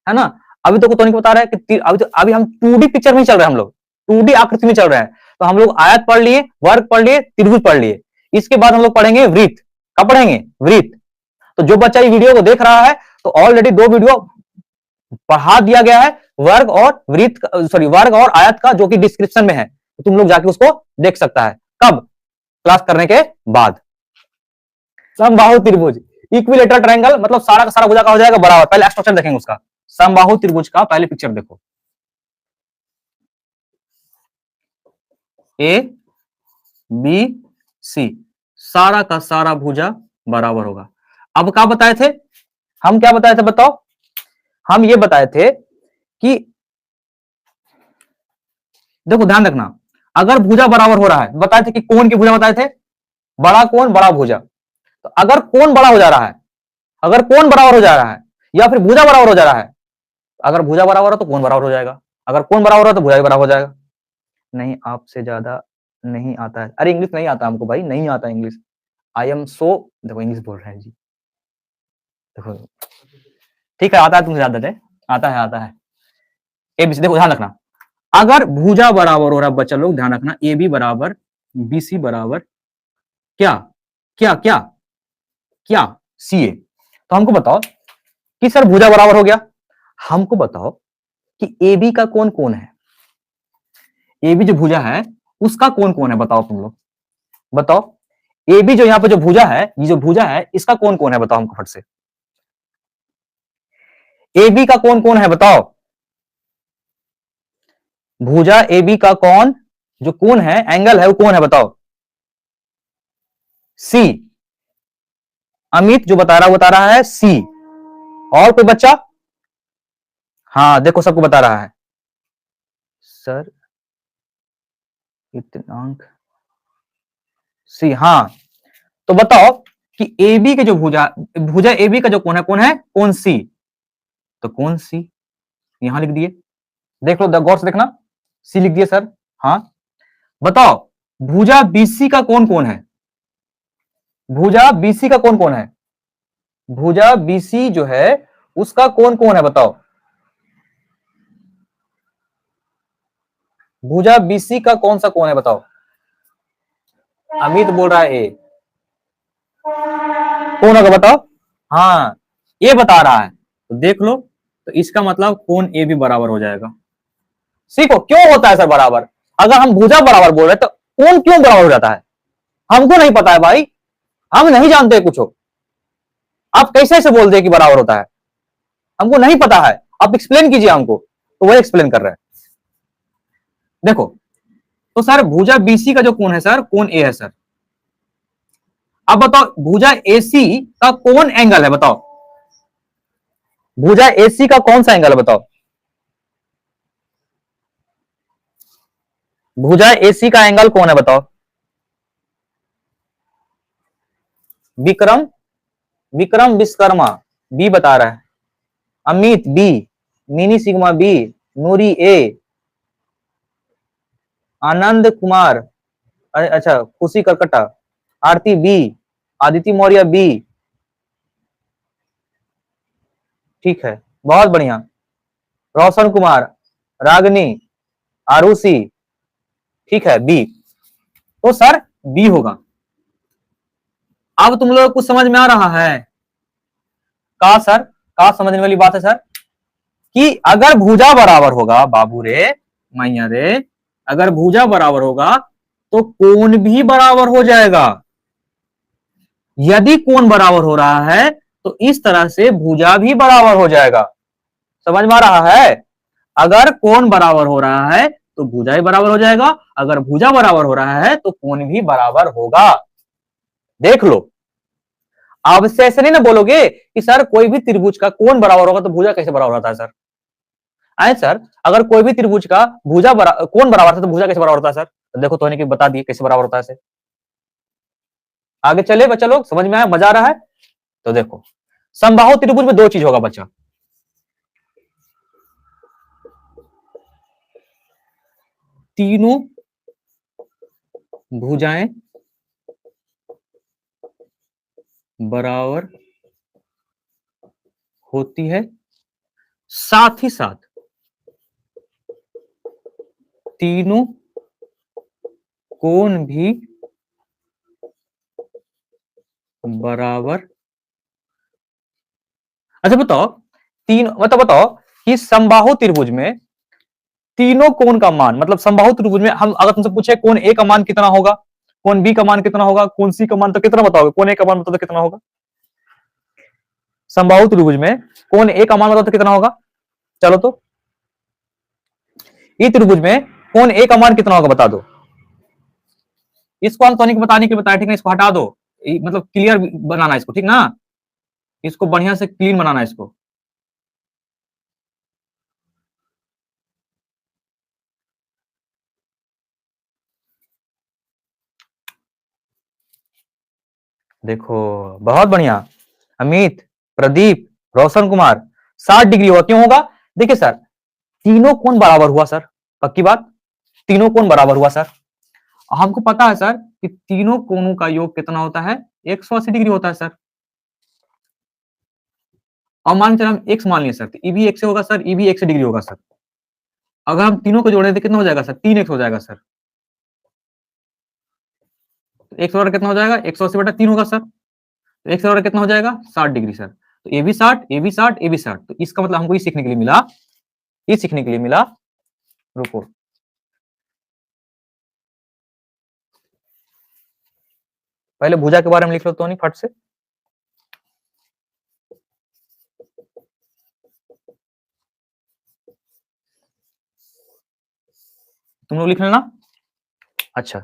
ना। अभी तो टोनी को बता रहा है कि अभी हम 2D पिक्चर में चल रहे हैं, हम लोग 2D आकृति में चल रहे हैं। तो हम लोग आयत पढ़ लिए, वर्ग पढ़ लिए, त्रिभुज पढ़ लिए। इसके बाद हम लोग पढ़ेंगे वृत्त। कब पढ़ेंगे, वृत्त। तो जो बच्चा ये वीडियो को देख रहा है, तो ऑलरेडी 2 वीडियो पढ़ा दिया गया है, वर्ग और वृत्त, सॉरी वर्ग और आयत का, जो कि डिस्क्रिप्शन में है। तो तुम लोग जाके उसको देख सकता है। कब, क्लास करने के बाद। समबाहु त्रिभुज, इक्विलेटरल ट्रायंगल मतलब सारा का सारा भुजा का हो जाएगा बराबर। पहले स्ट्रक्चर देखेंगे उसका, समबाहु त्रिभुज का पहले पिक्चर देखो। ए बी सी, सारा का सारा भुजा बराबर होगा। अब क्या बताए थे हम, क्या बताए थे बताओ, हम ये बताए थे कि देखो ध्यान रखना, अगर भुजा बराबर हो रहा है, बताए थे कि कोण की भुजा बताए थे, बड़ा कोण बड़ा भुजा। तो अगर कोण बड़ा हो जा रहा है, अगर कोण बराबर हो जा रहा है, या फिर भुजा बराबर हो जा रहा है, अगर भुजा बराबर हो तो कोण बराबर हो जाएगा, अगर कोण बराबर हो तो भुजा भी बराबर हो जाएगा। नहीं आपसे ज्यादा नहीं आता है, अरे इंग्लिश नहीं आता हमको भाई, नहीं आता इंग्लिश। आई एम सो, देखो इंग्लिश बोल रहे हैं जी, देखो ठीक है, आता है तुमसे ज्यादा है, आता है। एबीसी, देखो ध्यान रखना, अगर भुजा बराबर हो रहा है बच्चा लोग, ध्यान रखना, ए बी बराबर बी सी बराबर क्या क्या क्या क्या सी ए। तो हमको बताओ कि सर भुजा बराबर हो गया, हमको बताओ कि ए बी का कौन कौन है, ए बी जो भुजा है उसका कौन कौन है, बताओ तुम लोग बताओ। ए बी जो यहाँ पे जो भुजा है, ये जो भुजा है इसका कौन कौन है, बताओ हमको फट से। ए बी का कौन कौन है बताओ, भुजा ए बी का कौन, जो कौन है, एंगल है, वो कौन है बताओ। सी, अमित जो बता रहा है सी। और कोई बच्चा, हाँ देखो सबको बता रहा है सर इतनांक सी। हाँ तो बताओ कि ए बी के जो भुजा, भुजा ए बी का जो कौन है कौन सी। तो कौन सी यहां लिख दिए, देख लो गौर से देखना, सी लिख दिए सर। हाँ बताओ भुजा बीसी का कौन कौन है, भुजा बीसी का कौन कौन है, भुजा बीसी जो है उसका कौन कौन है बताओ। भुजा बीसी का कौन सा कौन है बताओ। अमित बोल रहा है ए, कौन होगा बताओ। हाँ ए बता रहा है, तो देख लो, तो इसका मतलब कोण ए भी बराबर हो जाएगा। सीखो क्यों होता है सर बराबर, अगर हम भुजा बराबर बोल रहे तो कोण क्यों बराबर हो जाता है, हमको नहीं पता है भाई, हम नहीं जानते कुछ हो। आप कैसे ऐसे बोल दे कि बराबर होता है, हमको नहीं पता है, आप एक्सप्लेन कीजिए हमको। तो वो एक्सप्लेन कर रहे हैं, देखो, तो सर भुजा बीसी का जो कोण है सर, कोण ए है सर। अब बताओ भुजा एसी का कौन एंगल है, बताओ भुजा एसी का कौन सा एंगल है बताओ। भुजा एसी का एंगल कौन है बताओ। विक्रम, विक्रम विश्वकर्मा बी बता रहा है, Amit B, Mini Sigma B, Noori A, Anand Kumar, अच्छा खुशी करकटा, आरती बी, आदित्य मौर्य बी। ठीक है, बहुत बढ़िया। रोशन कुमार, रागनी, आरुषि, ठीक है बी। तो सर बी होगा। अब तुम लोग कुछ समझ में आ रहा है का सर, का समझने वाली बात है सर, कि अगर भुजा बराबर होगा बाबू रे, मैया रे, अगर भुजा बराबर होगा तो कोण भी बराबर हो जाएगा। यदि कोण बराबर हो रहा है तो इस तरह से भुजा भी बराबर हो जाएगा। समझ में आ रहा है, अगर कोण बराबर हो रहा है तो भुजा भी बराबर हो जाएगा, अगर भुजा बराबर हो रहा है तो कोण भी बराबर होगा। देख लो, अब से ऐसे नहीं ना बोलोगे कि सर कोई भी त्रिभुज का कोण बराबर होगा तो भुजा कैसे बराबर होता है सर। आए सर, अगर कोई भी त्रिभुज का कोण बराबर था तो भुजा कैसे बराबर होता है सर। तो देखो तो बता दिए कैसे बराबर होता है। आगे चले बच्चा लोग, समझ में आया, मजा आ रहा है। तो देखो, समबाहु त्रिभुज में दो चीज होगा बच्चा, तीनों भुजाएं बराबर होती है, साथ ही साथ तीनों कोण भी बराबर। अच्छा बताओ, बताओ कि समबाहु त्रिभुज में तीनों कोण का मान, मतलब समबाहु त्रिभुज में हम अगर तुमसे पूछे कोण ए का मान कितना होगा, कोण बी का मान कितना होगा, कोण सी का मान, तो कितना बताओगे, कोण ए का मान बताओ तो कितना होगा। समबाहु त्रिभुज में कोण ए का मान बताओ तो कितना होगा। चलो तो इस त्रिभुज में कोण ए का मान कितना होगा बता दो। इसको हम टॉनिक बताने के लिए बताया, ठीक है, इसको हटा दो, मतलब क्लियर बनाना इसको, ठीक ना, इसको बढ़िया से क्लीन बनाना इसको। देखो बहुत बढ़िया, अमित, प्रदीप, रोशन कुमार, 60 डिग्री होगा, क्यों होगा। देखिए सर, तीनों कोण बराबर हुआ सर, पक्की बात, तीनों कोण बराबर हुआ सर। हमको पता है सर कि तीनों कोणों का योग कितना होता है, 180 डिग्री होता है सर। और मान चलो हम एक्स मान लिए सर, तो ई भी एक से होगा सर, ई भी 180 डिग्री होगा सर। अगर हम तीनों को जोड़े तो कितना हो जाएगा सर, 3x हो जाएगा सर। तो एक सौ कितना हो जाएगा, 180/3 होगा सर, तो एक सौ कितना हो जाएगा, 60 डिग्री सर। तो ये भी 60, ये भी 60, ये भी 60, तो इसका मतलब हमको ये सीखने के लिए मिला, ये सीखने के लिए मिला, रुको पहले भुजा के बारे में लिख लो तो नहीं फट से। तुम लोग लिख लेना। अच्छा,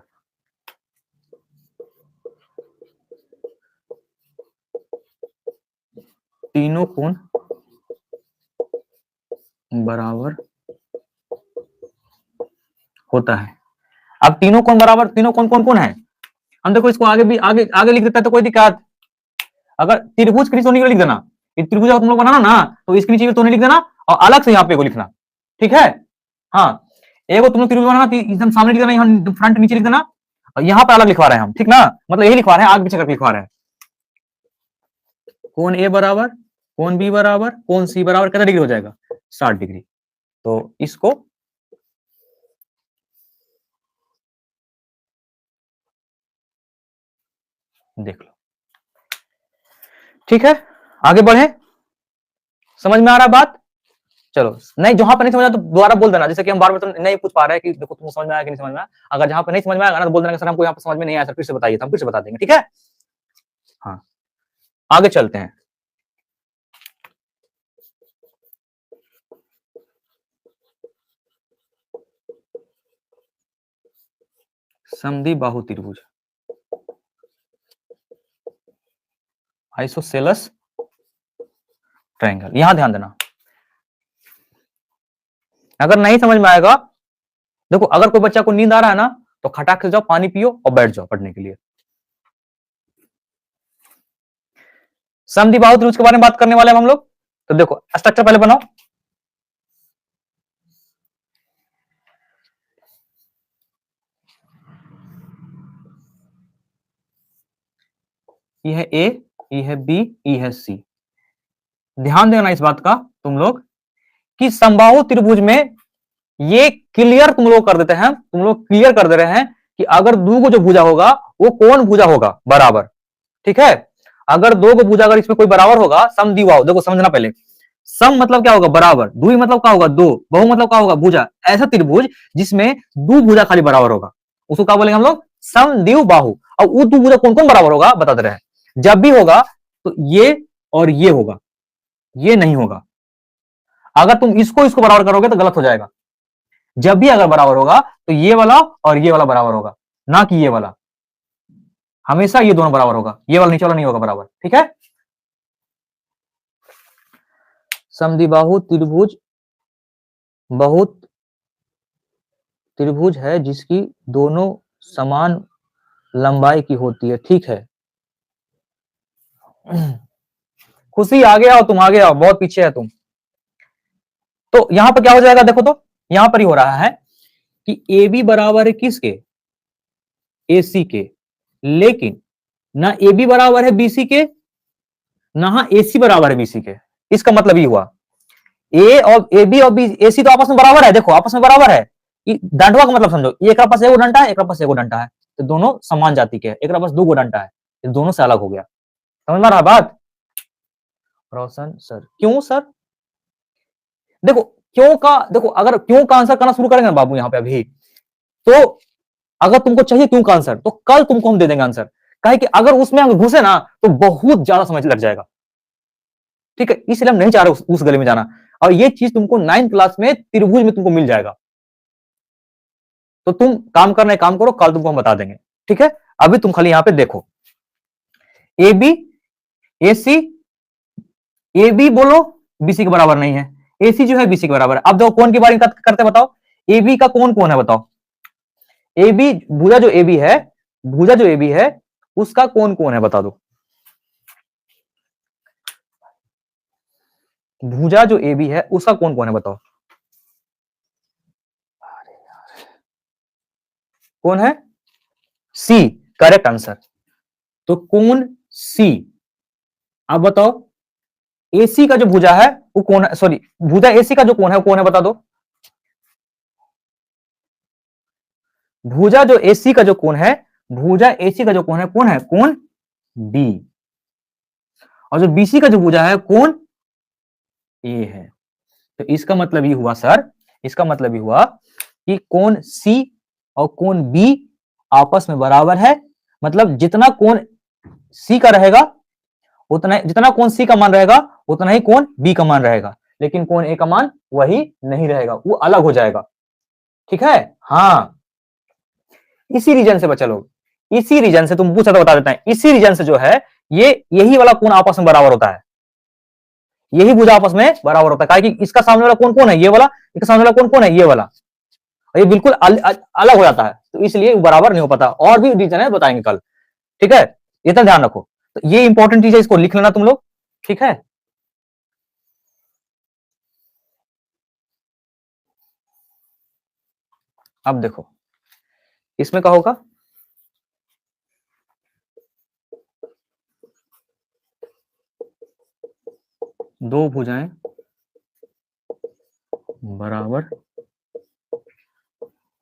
तीनों कोण बराबर होता है। अब तीनों कोण बराबर, तीनों कोण कौन कौन है, हम देखो इसको आगे भी आगे आगे लिख देता है तो कोई दिक्कत। अगर त्रिभुज के नीचे तो नहीं लिख देना, त्रिभुज तुम लोग बनाना ना तो इसके नीचे तो नहीं लिख देना, और अलग से यहाँ पे को लिखना, ठीक है। हाँ, एगो तुम लोग त्रिभुज बनाना तो एकदम सामने लिख देना, यहाँ फ्रंट नीचे लिख देना, और यहाँ पे अलग लिखवा रहे हैं हम, ठीक ना, मतलब यही लिखवा रहे हैं, आगे पीछे करके लिखवा रहे हैं। कोण ए बराबर, कोण बी बराबर, कोण सी बराबर कितना डिग्री हो जाएगा, 60 डिग्री। तो इसको देख लो, ठीक है, आगे बढ़े, समझ में आ रहा है बात। चलो, नहीं जहां पर नहीं समझ तो दोबारा बोल देना, जैसे कि हम बार बार तो नहीं पूछ पा रहे हैं कि देखो तुमको समझ में आया कि नहीं समझ में आया, अगर जहां पर नहीं समझ में आएगा ना तो बोल देना सर हमको यहाँ पर समझ में नहीं आया सर, फिर से बताइए, तो हम फिर से बता देंगे, ठीक है। हाँ, आगे चलते हैं। समद्विबाहु त्रिभुज, आइसोसेलस ट्रायंगल। यहां ध्यान देना, अगर नहीं समझ में आएगा, देखो अगर कोई बच्चा को नींद आ रहा है ना, तो खटाक से जाओ, पानी पियो और बैठ जाओ पढ़ने के लिए। समद्विबाहु त्रिभुज के बारे में बात करने वाले हैं हम लोग। तो देखो स्ट्रक्चर पहले बनाओ। ये है ए, ये है बी, ये है सी। ध्यान देना इस बात का तुम लोग कि समबाहु त्रिभुज में ये क्लियर तुम लोग कर देते हैं, तुम लोग क्लियर कर दे रहे हैं कि अगर दो को जो भुजा होगा वो कौन भुजा होगा, बराबर। ठीक है, अगर दो को भुजा अगर इसमें कोई बराबर होगा, समद्विबाहु, देखो समझना पहले, सम मतलब क्या होगा, बराबर, द्वि मतलब क्या होगा, दो, बहु मतलब क्या होगा, भुजा। ऐसा त्रिभुज जिसमें दो भुजा खाली बराबर होगा उसको क्या बोलेंगे हम लोग, समद्विबाहु। और वो दो भुजा कौन कौन बराबर होगा बता दे रहे हैं। जब भी होगा तो ये और ये होगा, ये नहीं होगा। अगर तुम इसको इसको बराबर करोगे तो गलत हो जाएगा। जब भी अगर बराबर होगा तो ये वाला और ये वाला बराबर होगा, ना कि ये वाला। हमेशा ये दोनों बराबर होगा, ये वाला नीचे वाला नहीं होगा बराबर। ठीक है, समद्विबाहु त्रिभुज बहुत त्रिभुज है जिसकी दोनों समान लंबाई की होती है। ठीक है, खुशी आगे आओ, तुम आगे आओ, बहुत पीछे है तुम। तो यहां पर क्या हो जाएगा, देखो तो यहां पर ही हो रहा है कि ए बी बराबर है किसके, ए सी के, लेकिन ना ए बी बराबर है बीसी के, ना ए सी बराबर है बीसी के। इसका मतलब ये हुआ ए और ए बी और बी ए सी तो आपस में बराबर है, देखो आपस में बराबर है। डंडवा का मतलब समझो, एक पास एगो डंडा है, एक पास एगो डंडा है, तो दोनों समान जाति के हैं। एक पास दो गो डंडा है, तो दोनों से अलग हो गया। समझ में आ रहा बात। रोशन सर, क्यों सर, देखो क्यों का, देखो अगर क्यों का आंसर करना शुरू करेंगे ना बाबू यहाँ पे अभी, तो अगर तुमको चाहिए क्यों का आंसर तो कल तुमको हम दे देंगे आंसर। कहे कि अगर उसमें हम घुसे ना तो बहुत ज्यादा समय लग जाएगा। ठीक है, इसलिए हम नहीं चाह रहे उस गले में जाना। और ये चीज तुमको 9th क्लास में त्रिभुज में तुमको मिल जाएगा। तो तुम काम करना है, काम करो, कल तुमको हम बता देंगे। ठीक है, अभी तुम खाली यहां पे देखो, A B, A C, A B बोलो बीसी के बराबर नहीं है, ए सी जो है बीसी के बराबर है। अब देखो कौन की बारी करते बताओ, ए बी का कौन कौन है बताओ। ए बी भुजा जो ए बी है, भुजा जो ए बी है उसका कौन कौन है बता दो। भुजा जो ए बी है उसका कौन कौन है बताओ। कौन है, सी, करेक्ट आंसर। तो कौन सी, अब बताओ एसी का जो भुजा है वो कौन है, सॉरी भुजा एसी का जो कौन है वो कौन है बता दो। भुजा जो एसी का जो कौन है, भुजा एसी का जो कौन है कौन बी। और जो बीसी का जो भुजा है कौन ए है। तो इसका मतलब ये हुआ सर, इसका मतलब ये हुआ कि कौन सी और कौन बी आपस में बराबर है। मतलब जितना कौन सी का रहेगा उतना, जितना कौन सी का मान रहेगा उतना ही कौन बी का मान रहेगा, लेकिन कौन ए का मान वही नहीं रहेगा, वो अलग हो जाएगा। ठीक है, हाँ इसी रीजन से बच्चा लोग, इसी रीजन से तुम पूछा तो बता देता है, इसी रीजन से जो है ये यही वाला कौन आपस में बराबर होता है, यही भुजा आपस में बराबर होता है। कि इसका सामने वाला कौन कौन है ये वाला, इसका सामने वाला कौन कौन है ये वाला, ये बिल्कुल अलग हो जाता है, तो इसलिए बराबर नहीं हो पाता। और भी रीजन है बताएंगे कल। ठीक है, इतना ध्यान रखो। तो ये इंपॉर्टेंट चीज है, इसको लिख लेना तुम लोग। ठीक है, अब देखो इसमें क्या होगा, दो भुजाएं बराबर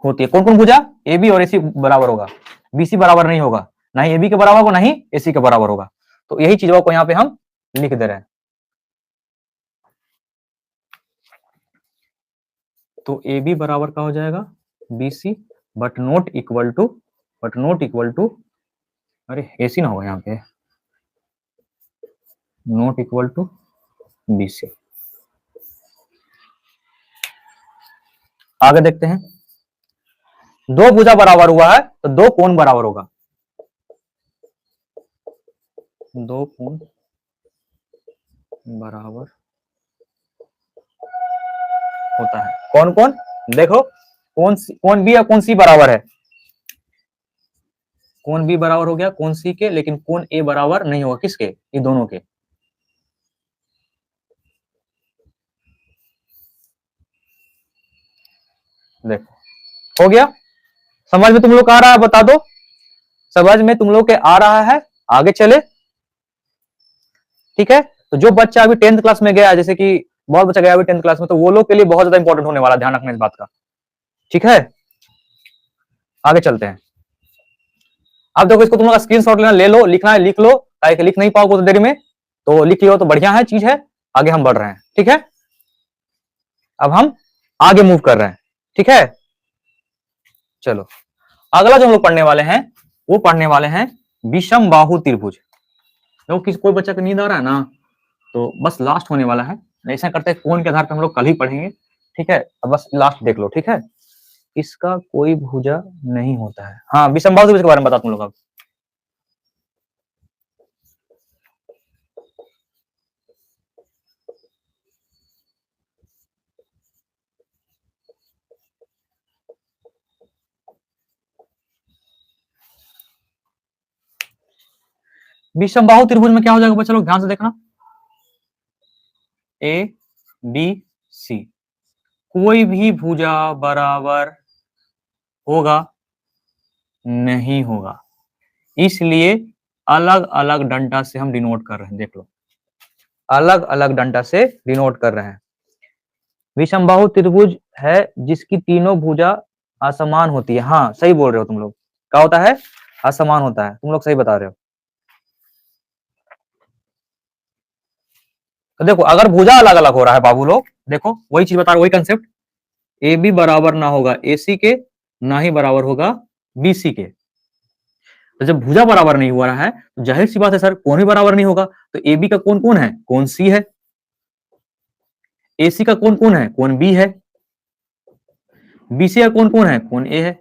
होती है। कौन कौन भुजा, ए बी और एसी बराबर होगा, बीसी बराबर नहीं होगा, ना ही ए बी के बराबर होगा ना ही एसी के बराबर होगा। तो यही चीजों को यहां पे हम लिख दे रहे हैं। तो ए बी बराबर का हो जाएगा B C, but not equal to, but not equal to, अरे एसी ना होगा यहाँ पे, not equal to B C. आगे देखते हैं, दो भुजा बराबर हुआ है तो दो कोण बराबर होगा, दो कोण बराबर होता है। कौन कौन देखो, कौन बी या कौन सी बराबर है, कौन बी बराबर हो गया कौन सी के, लेकिन कौन ए बराबर नहीं होगा किसके, ये दोनों के। देखो हो गया, समझ में तुम लोग आ रहा है, बता दो समझ में तुम लोग के आ रहा है, आगे चले। ठीक है, तो जो बच्चा अभी 10th क्लास में गया, जैसे कि बहुत बच्चा गया अभी 10th क्लास में, तो वो लोग के लिए बहुत ज्यादा इंपॉर्टेंट होने वाला, ध्यान रखना इस बात का। ठीक है, आगे चलते हैं। अब देखो इसको तुम लोग स्क्रीनशॉट लेना, ले लो, लिखना है लिख लो, ताकि लिख नहीं पाओगे तो देरी में, तो लिख लियो तो बढ़िया है, चीज है। आगे हम बढ़ रहे हैं, ठीक है, अब हम आगे मूव कर रहे हैं। ठीक है, चलो अगला जो हम लोग पढ़ने वाले हैं, वो पढ़ने वाले हैं विषम बाहु त्रिभुज। देखो किसी कोई बच्चा को नींद आ रहा है ना, तो बस लास्ट होने वाला है, ऐसा करते हैं कोण के आधार पर हम लोग कल ही पढ़ेंगे। ठीक है, अब बस लास्ट देख लो। ठीक है, इसका कोई भुजा नहीं होता है। हाँ, विषम बाहु त्रिभुज के बारे में बता तुम लोग। अब विषम बाहु त्रिभुज में क्या हो जाएगा बच्चा लोग, ध्यान से देखना, ए बी सी, कोई भी भुजा बराबर होगा नहीं होगा, इसलिए अलग अलग डंडा से हम डिनोट कर रहे हैं। देख लो, अलग अलग डंडा से डिनोट कर रहे हैं। विषमबाहु त्रिभुज है जिसकी तीनों भुजा असमान होती है। हाँ सही बोल रहे हो तुम लोग, क्या होता है, असमान होता है, तुम लोग सही बता रहे हो। तो देखो अगर भुजा अलग अलग हो रहा है बाबू लोग, देखो वही चीज बता रहे, वही कंसेप्ट, ए बी बराबर ना होगा ए सी के, ना ही बराबर होगा बी सी के। तो जब भुजा बराबर नहीं हुआ रहा है तो जाहिर सी बात है सर कोण भी बराबर नहीं होगा। तो ए बी का कोण कौन है, कोण सी है, ए सी का कोण कौन है, कोण बी है, बी सी का कोण कौन है, कोण ए है।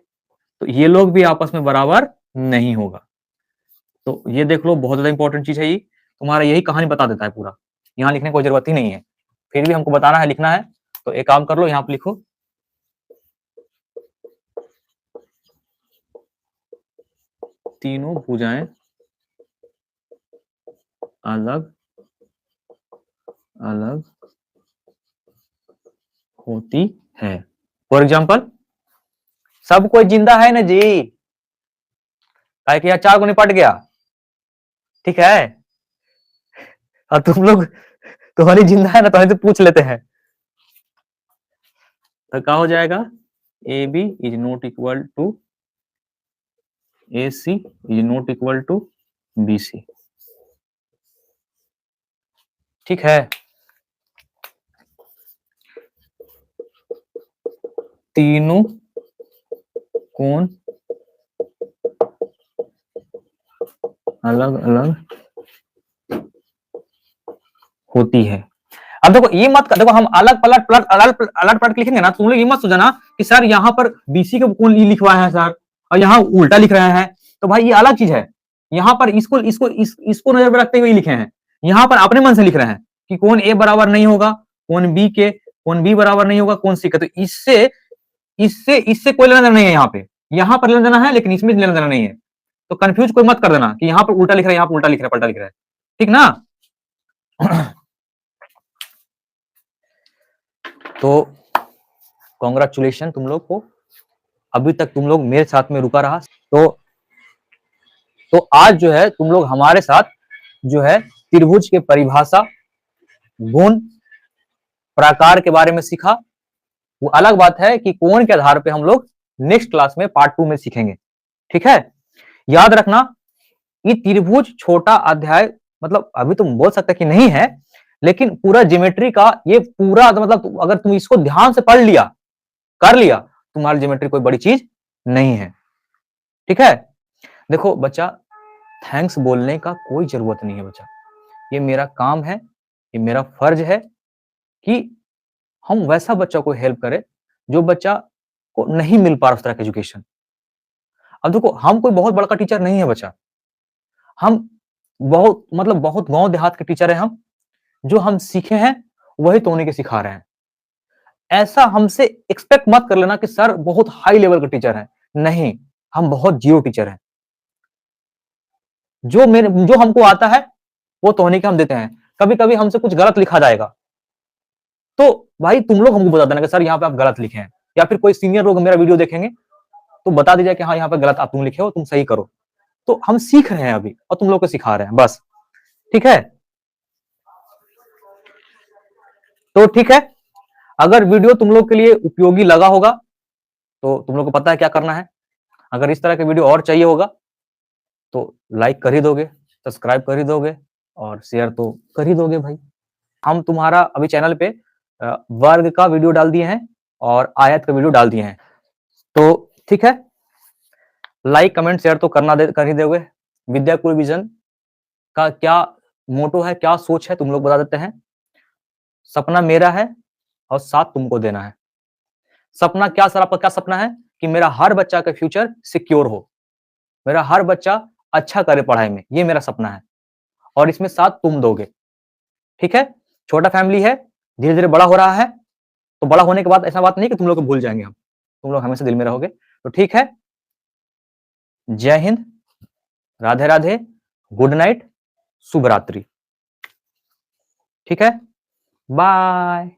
तो ये लोग भी आपस में बराबर नहीं होगा। तो ये देख लो, बहुत ज्यादा इंपॉर्टेंट चीज है ये, तुम्हारा यही कहानी बता देता है पूरा, यहाँ लिखने की कोई जरूरत ही नहीं है, फिर भी हमको बताना है, लिखना है। तो एक काम कर लो, यहाँ पे लिखो, तीनों भुजाएं अलग अलग होती है। फॉर एग्जाम्पल, सब कोई जिंदा है ना जी, कि चार को निपट गया, ठीक है, और तुम लोग तुम्हारी जिंदा है ना, तो तो पूछ लेते हैं, तो क्या हो जाएगा, A B is not equal to A C is not equal to B C. ठीक है, तीनों कोण अलग अलग होती है। अब देखो ये मत, देखो हम अलग पलट पलट अलग पलट लिखेंगे ना, तुम लोग ये मत सोचना कि सर यहाँ पर बीसी के कोण लिखवाए हैं सर, और यहाँ उल्टा लिख रहे हैं। तो भाई ये अलग चीज है, यहाँ पर इसको नजर में रखते हुए लिखे हैं, यहाँ पर अपने मन से लिख रहे हैं कि कोण ए बराबर नहीं होगा कोण बी के, कोण बी बराबर नहीं होगा कोण सी का। तो इससे इससे इससे कोई लेना देना नहीं है, यहाँ पर लेना देना है, लेकिन इसमें लेना देना नहीं है। तो कंफ्यूज कोई मत कर देना कि यहाँ पर उल्टा लिख रहा है, यहाँ पर उल्टा लिख रहा है, पलटा लिख रहा है, ठीक ना। तो कॉन्ग्रेचुलेशन तुम लोग को, अभी तक तुम लोग मेरे साथ में रुका रहा। तो आज जो है तुम लोग हमारे साथ जो है त्रिभुज के परिभाषा, गुण, प्रकार के बारे में सीखा। वो अलग बात है कि कोण के आधार पे हम लोग नेक्स्ट क्लास में पार्ट 2 में सीखेंगे। ठीक है, याद रखना ये त्रिभुज छोटा अध्याय, मतलब अभी तुम बोल सकते कि नहीं है, लेकिन पूरा ज्योमेट्री का ये पूरा, मतलब अगर तुम इसको ध्यान से पढ़ लिया, कर लिया, तुम्हारी ज्योमेट्री कोई बड़ी चीज नहीं है। ठीक है, देखो बच्चा, थैंक्स बोलने का कोई जरूरत नहीं है बच्चा, ये मेरा काम है, ये मेरा फर्ज है कि हम वैसा बच्चा को हेल्प करें जो बच्चा को नहीं मिल पा रहा उस तरह का एजुकेशन। अब देखो, हम कोई बहुत बड़ा टीचर नहीं है बच्चा, हम बहुत गांव देहात के टीचर हैं हम, जो हम सीखे हैं वही तो उन्हीं के सिखा रहे हैं। ऐसा हमसे एक्सपेक्ट मत कर लेना कि सर बहुत हाई लेवल के टीचर हैं, नहीं, हम बहुत जीरो टीचर हैं। जो हमको आता है वो तो के हम देते हैं। कभी कभी हमसे कुछ गलत लिखा जाएगा तो भाई तुम लोग हमको बता देना कि सर यहाँ पे आप गलत लिखे हैं, या फिर कोई सीनियर लोग मेरा वीडियो देखेंगे तो बता दीजिए कि हाँ यहाँ पे गलत आप तुम लिखे हो, तुम सही करो। तो हम सीख रहे हैं अभी और तुम लोग को सिखा रहे हैं बस, ठीक है। तो ठीक है, अगर वीडियो तुम लोग के लिए उपयोगी लगा होगा तो तुम लोग को पता है क्या करना है। अगर इस तरह के वीडियो और चाहिए होगा तो लाइक कर ही दोगे, सब्सक्राइब कर ही दोगे और शेयर तो कर ही दोगे भाई। हम तुम्हारा अभी चैनल पे वर्ग का वीडियो डाल दिए हैं और आयत का वीडियो डाल दिए हैं, तो ठीक है, लाइक कमेंट शेयर तो कर ही दोगे। विद्याकुल विजन का क्या मोटो है, क्या सोच है, तुम लोग बता देते हैं। सपना मेरा है और साथ तुमको देना है। सपना क्या सर, आपका क्या सपना है? कि मेरा हर बच्चा का फ्यूचर सिक्योर हो, मेरा हर बच्चा अच्छा करे पढ़ाई में, ये मेरा सपना है और इसमें साथ तुम दोगे, ठीक है। छोटा फैमिली है, धीरे धीरे बड़ा हो रहा है, तो बड़ा होने के बाद ऐसा बात नहीं कि तुम लोग को भूल जाएंगे हम, तुम लोग हमेशा दिल में रहोगे। तो ठीक है, जय हिंद, राधे राधे, गुड नाइट, शुभ रात्रि, ठीक है, बाय।